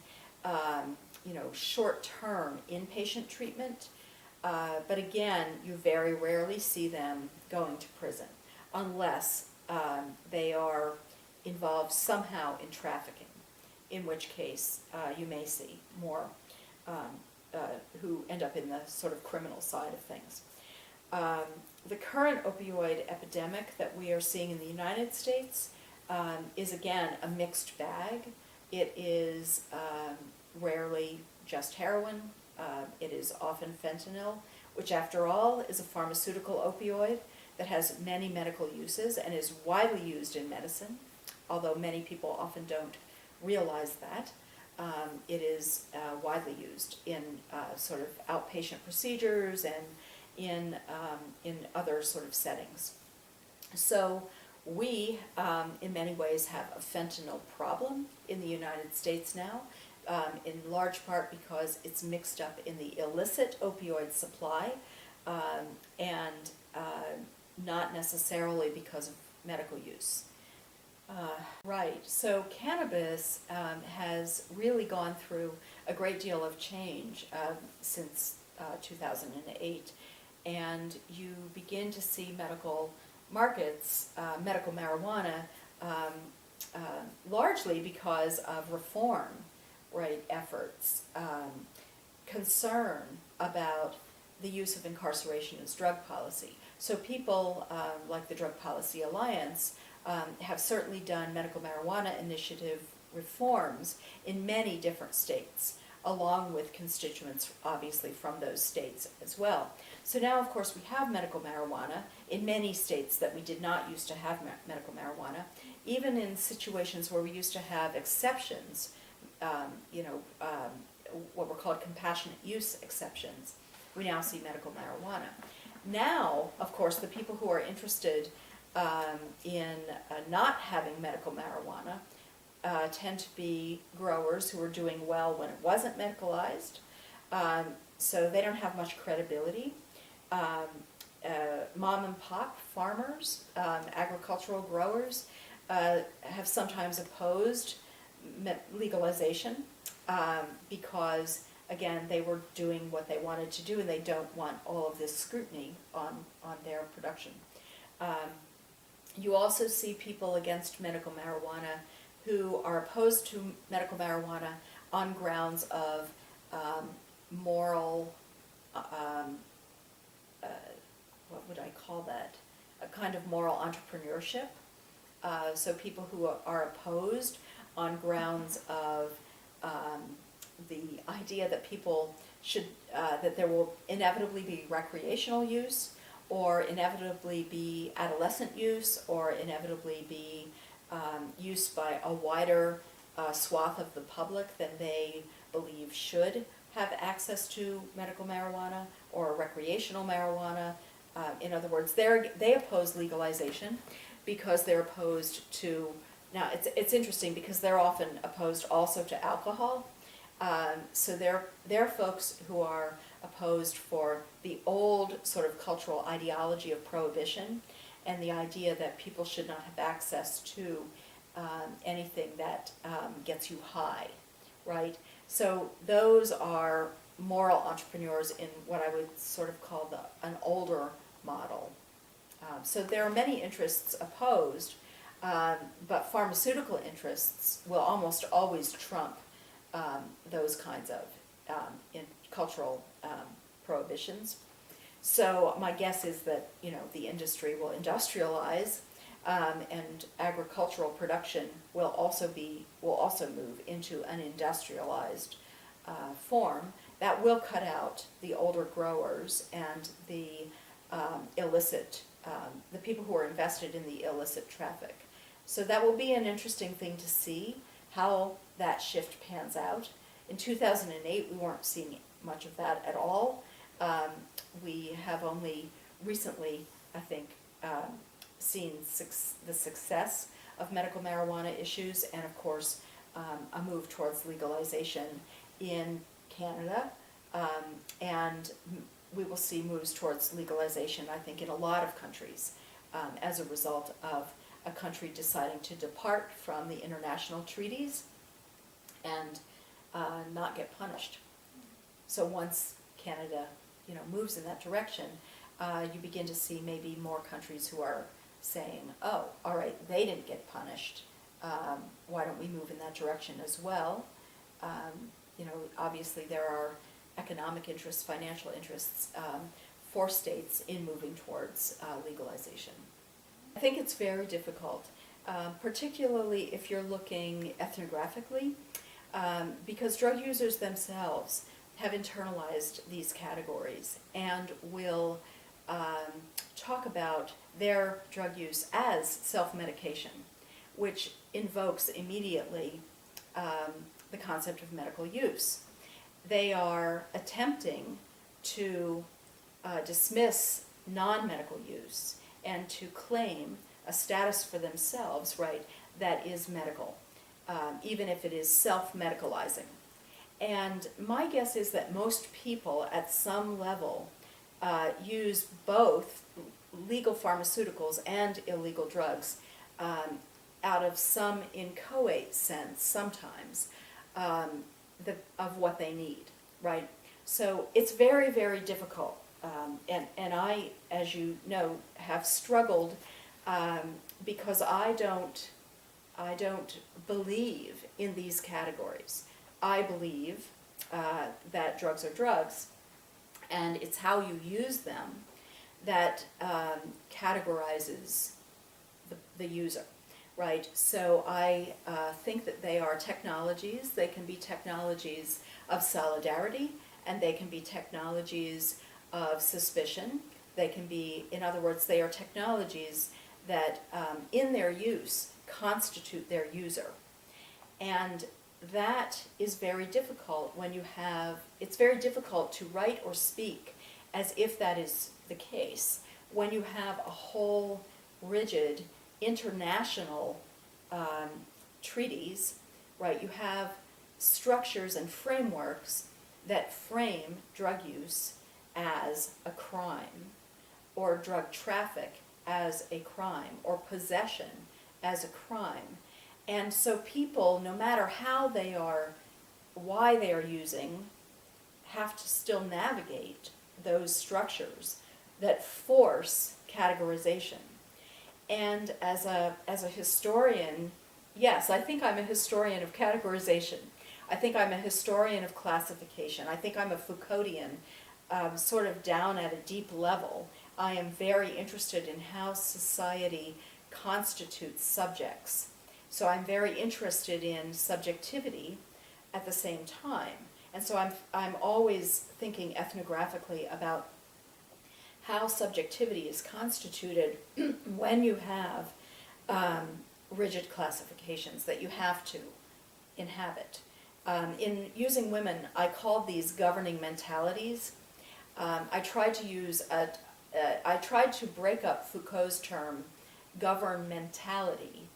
short-term inpatient treatment. But again, you very rarely see them going to prison unless they are involved somehow in trafficking, in which case you may see more who end up in the sort of criminal side of things. The current opioid epidemic that we are seeing in the United States is again a mixed bag. It is rarely just heroin. It is often fentanyl, which after all is a pharmaceutical opioid that has many medical uses and is widely used in medicine, although many people often don't realize that. It is widely used in sort of outpatient procedures and in other sort of settings. So we, in many ways, have a fentanyl problem in the United States now, in large part because it's mixed up in the illicit opioid supply, and not necessarily because of medical use. Right, so cannabis has really gone through a great deal of change since 2008, and you begin to see medical markets, medical marijuana, largely because of reform, right, efforts, concern about the use of incarceration as drug policy. So people like the Drug Policy Alliance have certainly done medical marijuana initiative reforms in many different states, along with constituents, obviously, from those states as well. So now, of course, we have medical marijuana in many states that we did not used to have medical marijuana, even in situations where we used to have exceptions, what were called compassionate use exceptions. We now see medical marijuana. Now, of course, the people who are interested in not having medical marijuana tend to be growers who were doing well when it wasn't medicalized, so they don't have much credibility. Mom and pop farmers, agricultural growers, have sometimes opposed legalization because, again, they were doing what they wanted to do and they don't want all of this scrutiny on their production. You also see people against medical marijuana who are opposed to medical marijuana on grounds of moral, what would I call that? A kind of moral entrepreneurship. So people who are opposed on grounds of the idea that people should, that there will inevitably be recreational use, or inevitably be adolescent use, or inevitably be use by a wider swath of the public than they believe should have access to medical marijuana or recreational marijuana. In other words, they oppose legalization because they're opposed to, now it's interesting because they're often opposed also to alcohol. So they're folks who are opposed for the old sort of cultural ideology of prohibition and the idea that people should not have access to anything that gets you high, right? So those are moral entrepreneurs in what I would sort of call an older model. So there are many interests opposed, but pharmaceutical interests will almost always trump those kinds of in cultural prohibitions. So my guess is that the industry will industrialize, and agricultural production will also move into an industrialized form that will cut out the older growers and the illicit, the people who are invested in the illicit traffic. So that will be an interesting thing to see how that shift pans out. In 2008, we weren't seeing much of that at all. We have only recently, I think, seen the success of medical marijuana issues, and of course, a move towards legalization in Canada, and we will see moves towards legalization, I think, in a lot of countries as a result of a country deciding to depart from the international treaties and not get punished. So once Canada, moves in that direction, you begin to see maybe more countries who are saying, oh, all right, they didn't get punished. Why don't we move in that direction as well? Obviously there are economic interests, financial interests for states in moving towards legalization. I think it's very difficult, particularly if you're looking ethnographically, because drug users themselves have internalized these categories and will talk about their drug use as self-medication, which invokes immediately the concept of medical use. They are attempting to dismiss non-medical use and to claim a status for themselves, right, that is medical, even if it is self-medicalizing. And my guess is that most people at some level use both legal pharmaceuticals and illegal drugs out of some inchoate sense sometimes of what they need, right? So it's very, very difficult. And I, as you know, have struggled because I don't believe in these categories. I believe that drugs are drugs, and it's how you use them that categorizes the user, right? So I think that they are technologies. They can be technologies of solidarity, and they can be technologies of suspicion. They can be, in other words, they are technologies that in their use constitute their user. And that is very difficult when you have, it's very difficult to write or speak as if that is the case when you have a whole rigid international treaties, right? You have structures and frameworks that frame drug use as a crime, or drug traffic as a crime, or possession as a crime. And so people, no matter how they are, why they are using, have to still navigate those structures that force categorization. And as a historian, yes, I think I'm a historian of categorization. I think I'm a historian of classification. I think I'm a Foucauldian, sort of down at a deep level. I am very interested in how society constitutes subjects. So I'm very interested in subjectivity at the same time. And so I'm always thinking ethnographically about how subjectivity is constituted when you have rigid classifications that you have to inhabit. In using women, I called these governing mentalities. I tried to break up Foucault's term, governmentality,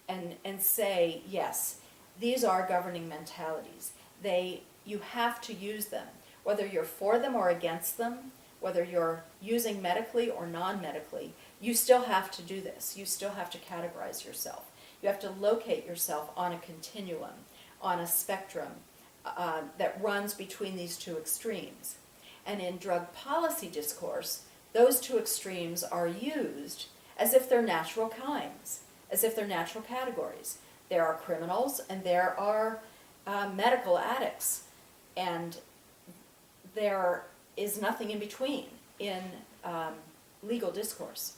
and say, yes, these are governing mentalities. You have to use them, whether you're for them or against them, whether you're using medically or non-medically, you still have to do this. You still have to categorize yourself. You have to locate yourself on a continuum, on a spectrum that runs between these two extremes. And in drug policy discourse, those two extremes are used as if they're natural kinds, as if they're natural categories. There are criminals and there are medical addicts, and there is nothing in between in legal discourse.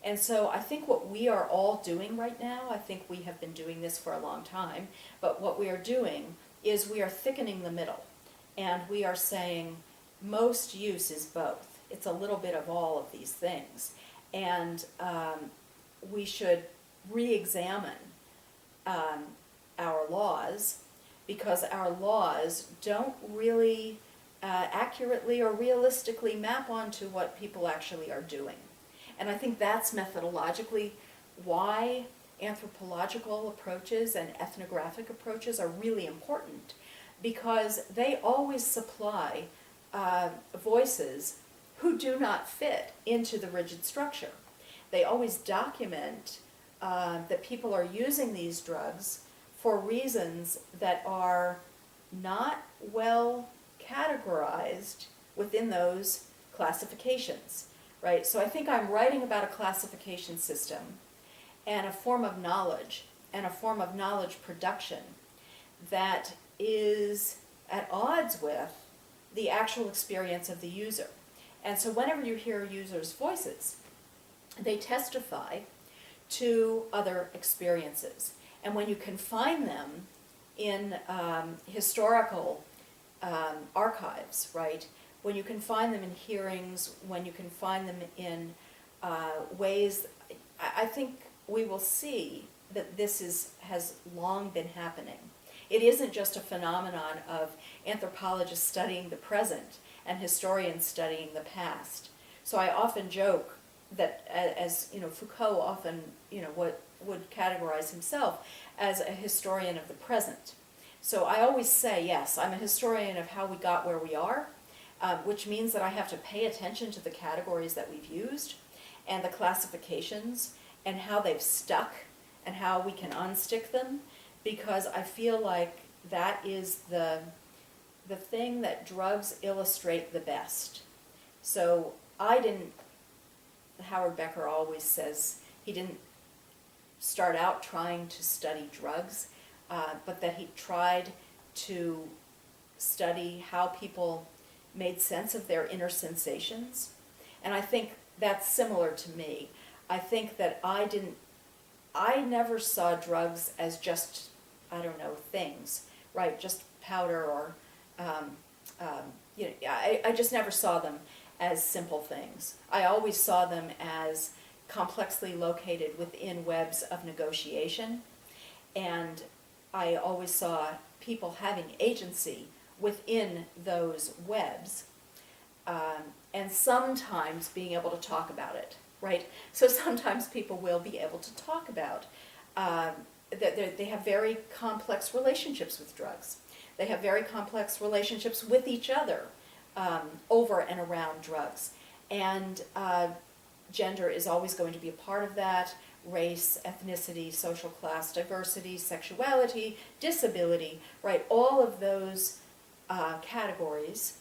And so I think what we are all doing right now, I think we have been doing this for a long time, but what we are doing is we are thickening the middle, and we are saying most use is both. It's a little bit of all of these things. And we should re-examine our laws, because our laws don't really accurately or realistically map onto what people actually are doing. And I think that's methodologically why anthropological approaches and ethnographic approaches are really important, because they always supply voices who do not fit into the rigid structure. They always document that people are using these drugs for reasons that are not well categorized within those classifications, right? So I think I'm writing about a classification system and a form of knowledge and a form of knowledge production that is at odds with the actual experience of the user. And so whenever you hear users' voices, they testify to other experiences. And when you can find them in historical archives, right? When you can find them in hearings, when you can find them in ways, I think we will see that this has long been happening. It isn't just a phenomenon of anthropologists studying the present and historians studying the past. So I often joke that, as you know, Foucault often, would categorize himself as a historian of the present. So I always say, yes, I'm a historian of how we got where we are, which means that I have to pay attention to the categories that we've used and the classifications and how they've stuck and how we can unstick them, because I feel like that is the thing that drugs illustrate the best. So Howard Becker always says he didn't start out trying to study drugs, but that he tried to study how people made sense of their inner sensations. And I think that's similar to me. I think that I never saw drugs as just, things, right? Just powder or, I just never saw them as simple things. I always saw them as complexly located within webs of negotiation, and I always saw people having agency within those webs, and sometimes being able to talk about it, right? So sometimes people will be able to talk about that they have very complex relationships with drugs. They have very complex relationships with each other over and around drugs. And gender is always going to be a part of that. Race, ethnicity, social class, diversity, sexuality, disability, right? All of those categories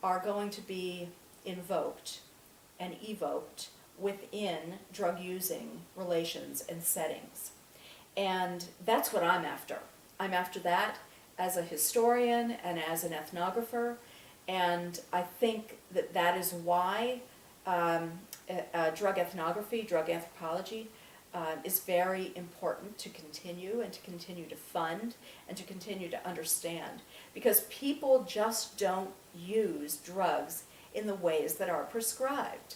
are going to be invoked and evoked within drug-using relations and settings. And that's what I'm after. I'm after that as a historian and as an ethnographer, and I think that that is why drug ethnography, drug anthropology, is very important to continue and to continue to fund and to continue to understand, because people just don't use drugs in the ways that are prescribed.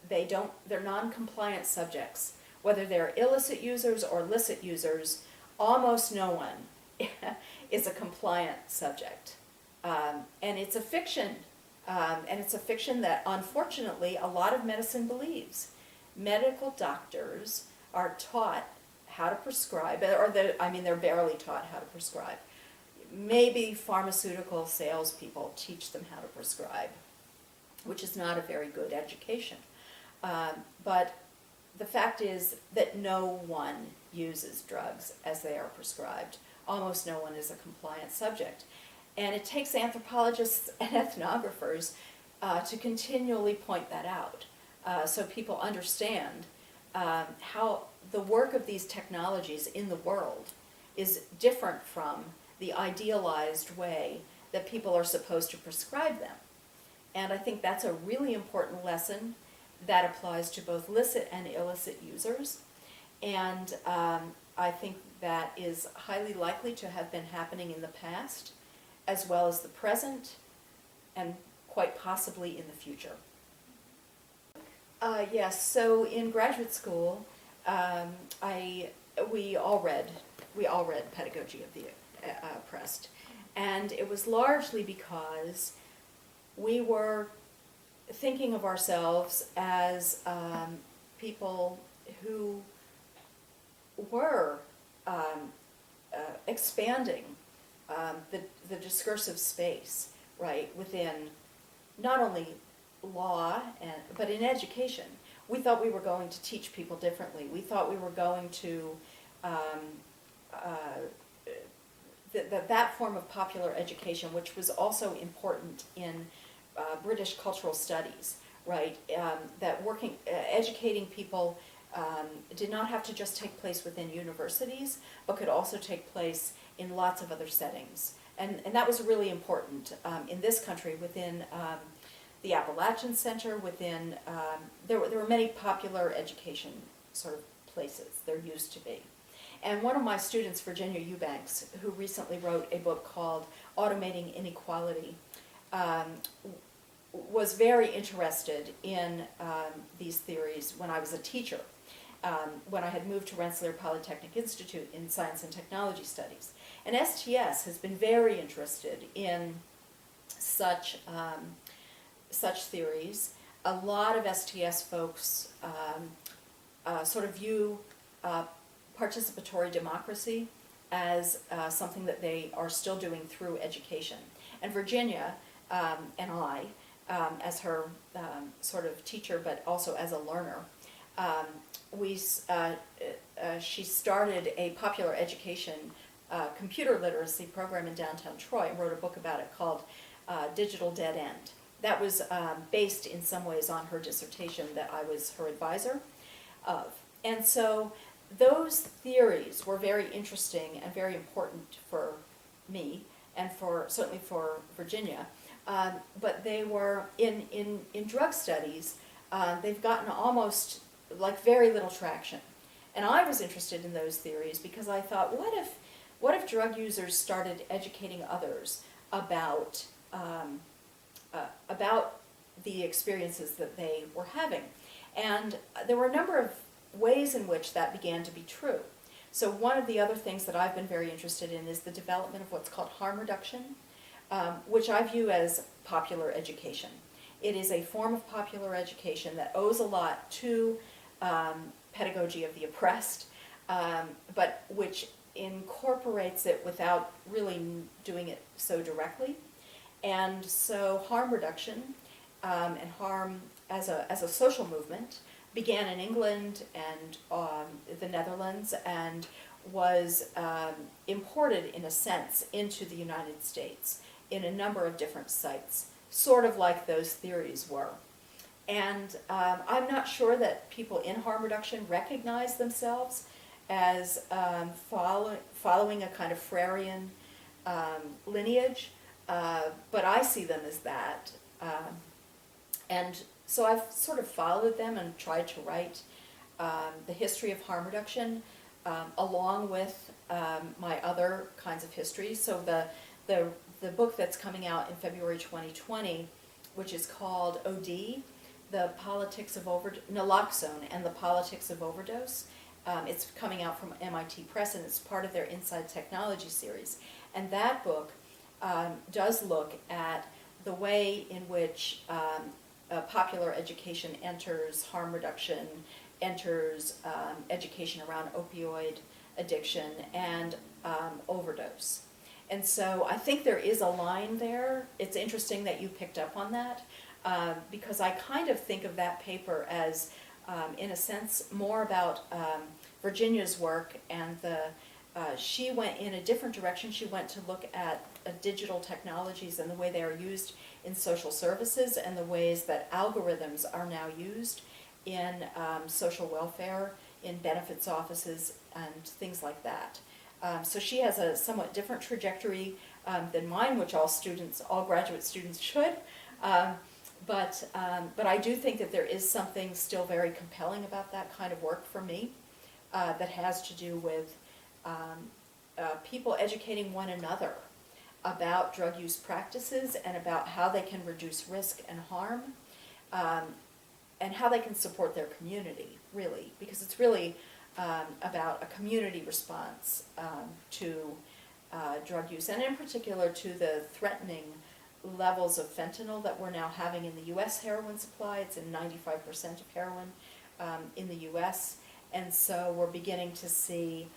They're non-compliant subjects. Whether they're illicit users or licit users, almost no one is a compliant subject. And it's a fiction. And it's a fiction that, unfortunately, a lot of medicine believes. Medical doctors are taught how to prescribe, or they're barely taught how to prescribe. Maybe pharmaceutical salespeople teach them how to prescribe, which is not a very good education. But the fact is that no one uses drugs as they are prescribed. Almost no one is a compliant subject. And it takes anthropologists and ethnographers to continually point that out, so people understand how the work of these technologies in the world is different from the idealized way that people are supposed to prescribe them. And I think that's a really important lesson that applies to both licit and illicit users. And I think that is highly likely to have been happening in the past, as well as the present, and quite possibly in the future. Yes, so in graduate school, we all read Pedagogy of the Oppressed, and it was largely because we were thinking of ourselves as people who were expanding the discursive space, right, within not only law, but in education. We thought we were going to teach people differently. We thought we were going to, that form of popular education, which was also important in British cultural studies, right, that educating people did not have to just take place within universities, but could also take place in lots of other settings. And that was really important in this country, within the Appalachian Center, within, there were many popular education sort of places, there used to be. And one of my students, Virginia Eubanks, who recently wrote a book called Automating Inequality, was very interested in these theories when I was a teacher, when I had moved to Rensselaer Polytechnic Institute in Science and Technology Studies. And STS has been very interested in such theories. A lot of STS folks sort of view participatory democracy as something that they are still doing through education. And Virginia and I, as her sort of teacher, but also as a learner, she started a popular education computer literacy program in downtown Troy and wrote a book about it called Digital Dead End. That was based in some ways on her dissertation that I was her advisor of. And so those theories were very interesting and very important for me and certainly for Virginia. But they were, in drug studies, they've gotten almost like very little traction. And I was interested in those theories because I thought, what if drug users started educating others about the experiences that they were having? And there were a number of ways in which that began to be true. So one of the other things that I've been very interested in is the development of what's called harm reduction, which I view as popular education. It is a form of popular education that owes a lot to pedagogy of the oppressed, but which incorporates it without really doing it so directly. And so harm reduction and harm as a social movement began in England and the Netherlands and was imported, in a sense, into the United States in a number of different sites, sort of like those theories were. And I'm not sure that people in harm reduction recognize themselves as following a kind of Freirean lineage, but I see them as that. And so I've sort of followed them and tried to write the history of harm reduction along with my other kinds of histories. So the the book that's coming out in February 2020, which is called OD, Naloxone and the Politics of Overdose. It's coming out from MIT Press, and it's part of their Inside Technology series. And that book does look at the way in which popular education enters harm reduction, enters education around opioid addiction and overdose. And so I think there is a line there. It's interesting that you picked up on that, because I kind of think of that paper as, in a sense, more about Virginia's work, and she went in a different direction. She went to look at digital technologies and the way they are used in social services, and the ways that algorithms are now used in social welfare, in benefits offices, and things like that. So she has a somewhat different trajectory than mine, which all graduate students should. But I do think that there is something still very compelling about that kind of work for me, that has to do with people educating one another about drug use practices, and about how they can reduce risk and harm, and how they can support their community, really, because it's really about a community response to drug use, and in particular to the threatening levels of fentanyl that we're now having in the U.S. heroin supply. It's in 95% of heroin in the U.S., and so we're beginning to see,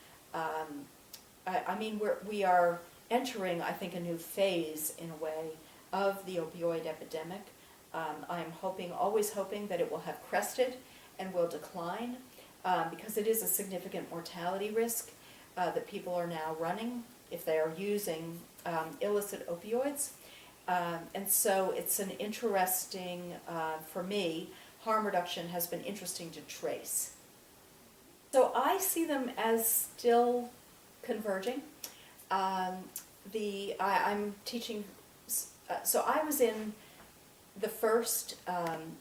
we are entering, I think, a new phase, in a way, of the opioid epidemic. I'm always hoping that it will have crested and will decline, because it is a significant mortality risk that people are now running if they are using illicit opioids. And so it's an interesting, for me, harm reduction has been interesting to trace. So I see them as still converging. I'm teaching, so I was in the first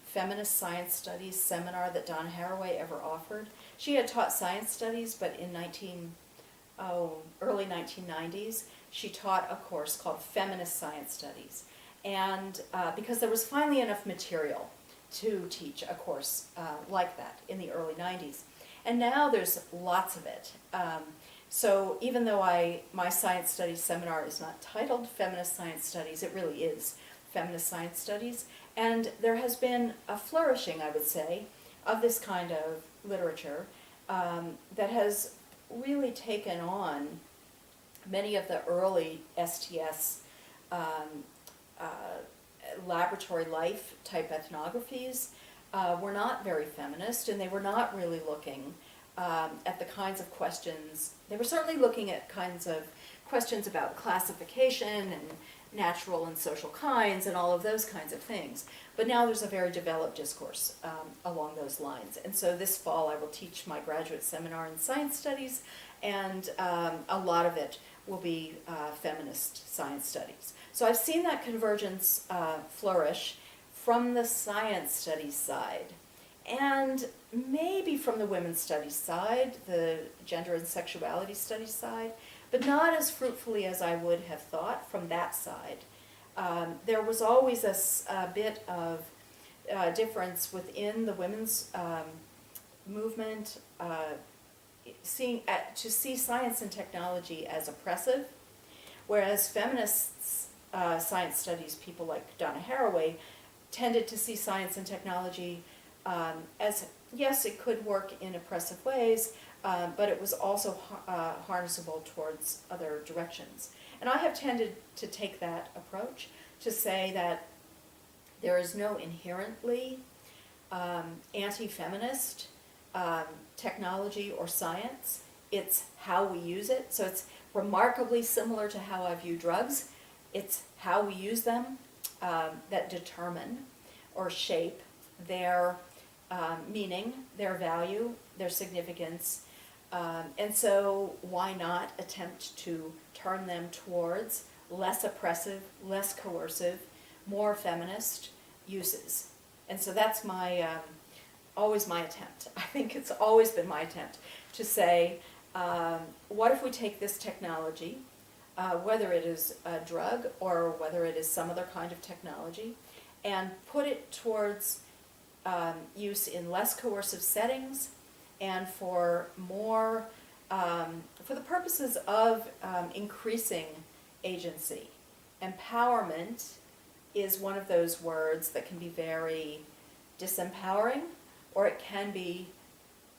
feminist science studies seminar that Donna Haraway ever offered. She had taught science studies, but in early 1990s, she taught a course called Feminist Science Studies. And because there was finally enough material to teach a course like that in the early 90s. And now there's lots of it. So even though my science studies seminar is not titled Feminist Science Studies, it really is Feminist Science Studies. And there has been a flourishing, I would say, of this kind of literature that has really taken on many of the early STS laboratory life type ethnographies were not very feminist, and they were not really looking at the kinds of questions. They were certainly looking at kinds of questions about classification and natural and social kinds and all of those kinds of things. But now there's a very developed discourse along those lines. And so this fall I will teach my graduate seminar in science studies, and a lot of it will be feminist science studies. So I've seen that convergence flourish from the science studies side, and maybe from the women's studies side, the gender and sexuality studies side, but not as fruitfully as I would have thought from that side. There was always a bit of difference within the women's movement, to see science and technology as oppressive, whereas feminists, science studies people like Donna Haraway, tended to see science and technology as, yes, it could work in oppressive ways, but it was also harnessable towards other directions. And I have tended to take that approach, to say that there is no inherently anti-feminist technology or science. It's how we use it. So it's remarkably similar to how I view drugs. It's how we use them that determine or shape their meaning, their value, their significance. And so why not attempt to turn them towards less oppressive, less coercive, more feminist uses? And so that's always my attempt. I think it's always been my attempt to say, what if we take this technology, whether it is a drug or whether it is some other kind of technology, and put it towards use in less coercive settings and for more, for the purposes of increasing agency. Empowerment is one of those words that can be very disempowering, or it can be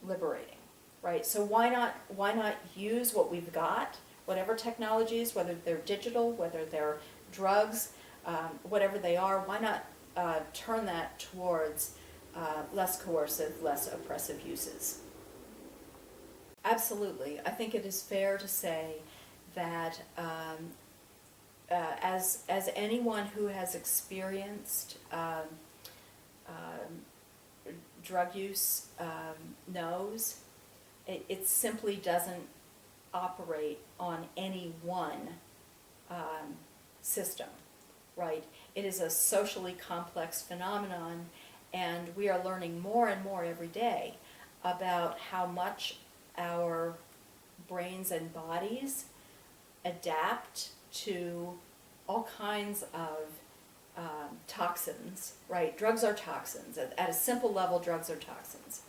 liberating, right? So why not use what we've got, whatever technologies, whether they're digital, whether they're drugs, whatever they are, why not turn that towards less coercive, less oppressive uses? Absolutely. I think it is fair to say that as anyone who has experienced drug use knows, it simply doesn't operate on any one system, right? It is a socially complex phenomenon, and we are learning more and more every day about how much our brains and bodies adapt to all kinds of toxins, right? Drugs are toxins. At a simple level, drugs are toxins.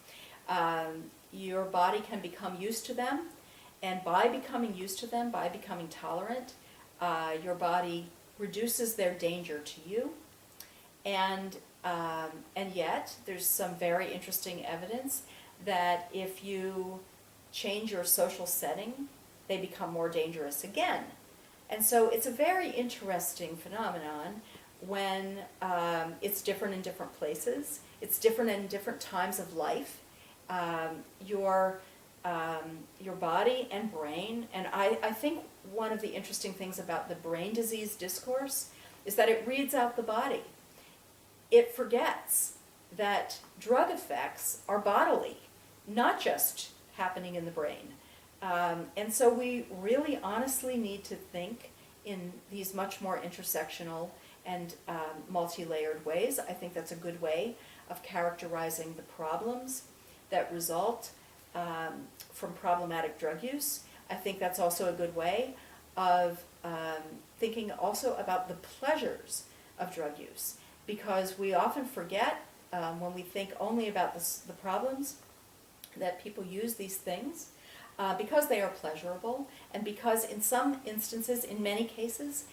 Your body can become used to them, and by becoming used to them, by becoming tolerant, your body reduces their danger to you. And yet, there's some very interesting evidence that if you change your social setting, they become more dangerous again. And so it's a very interesting phenomenon when it's different in different places. It's different in different times of life. Your body and brain, and I think one of the interesting things about the brain disease discourse is that it reads out the body. It forgets that drug effects are bodily, not just happening in the brain. And so we really honestly need to think in these much more intersectional and multi-layered ways. I think that's a good way of characterizing the problems that result from problematic drug use. I think that's also a good way of thinking also about the pleasures of drug use, because we often forget when we think only about the problems that people use these things because they are pleasurable, and because in some instances, in many cases,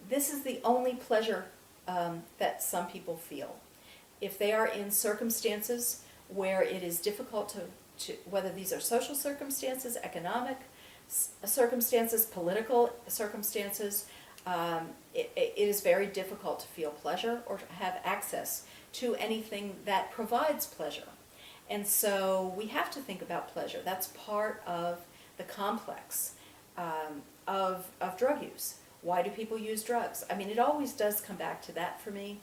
this is the only pleasure that some people feel. If they are in circumstances where it is difficult to whether these are social circumstances, economic circumstances, political circumstances, it is very difficult to feel pleasure or to have access to anything that provides pleasure. And so we have to think about pleasure. That's part of the complex of drug use. Why do people use drugs? I mean, it always does come back to that for me.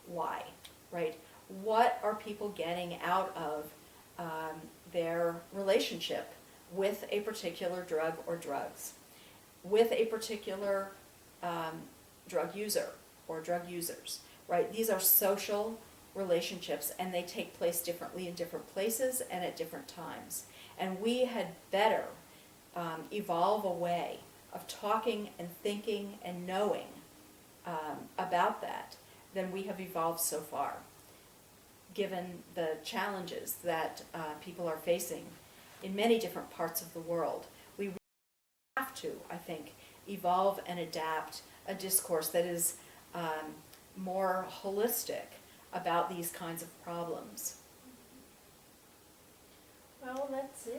Why, right? What are people getting out of their relationship with a particular drug or drugs, with a particular drug user or drug users, right? These are social relationships, and they take place differently in different places and at different times. And we had better evolve a way of talking and thinking and knowing about that than we have evolved so far, given the challenges that people are facing in many different parts of the world. We really have to, I think, evolve and adapt a discourse that is more holistic about these kinds of problems. Well, that's it.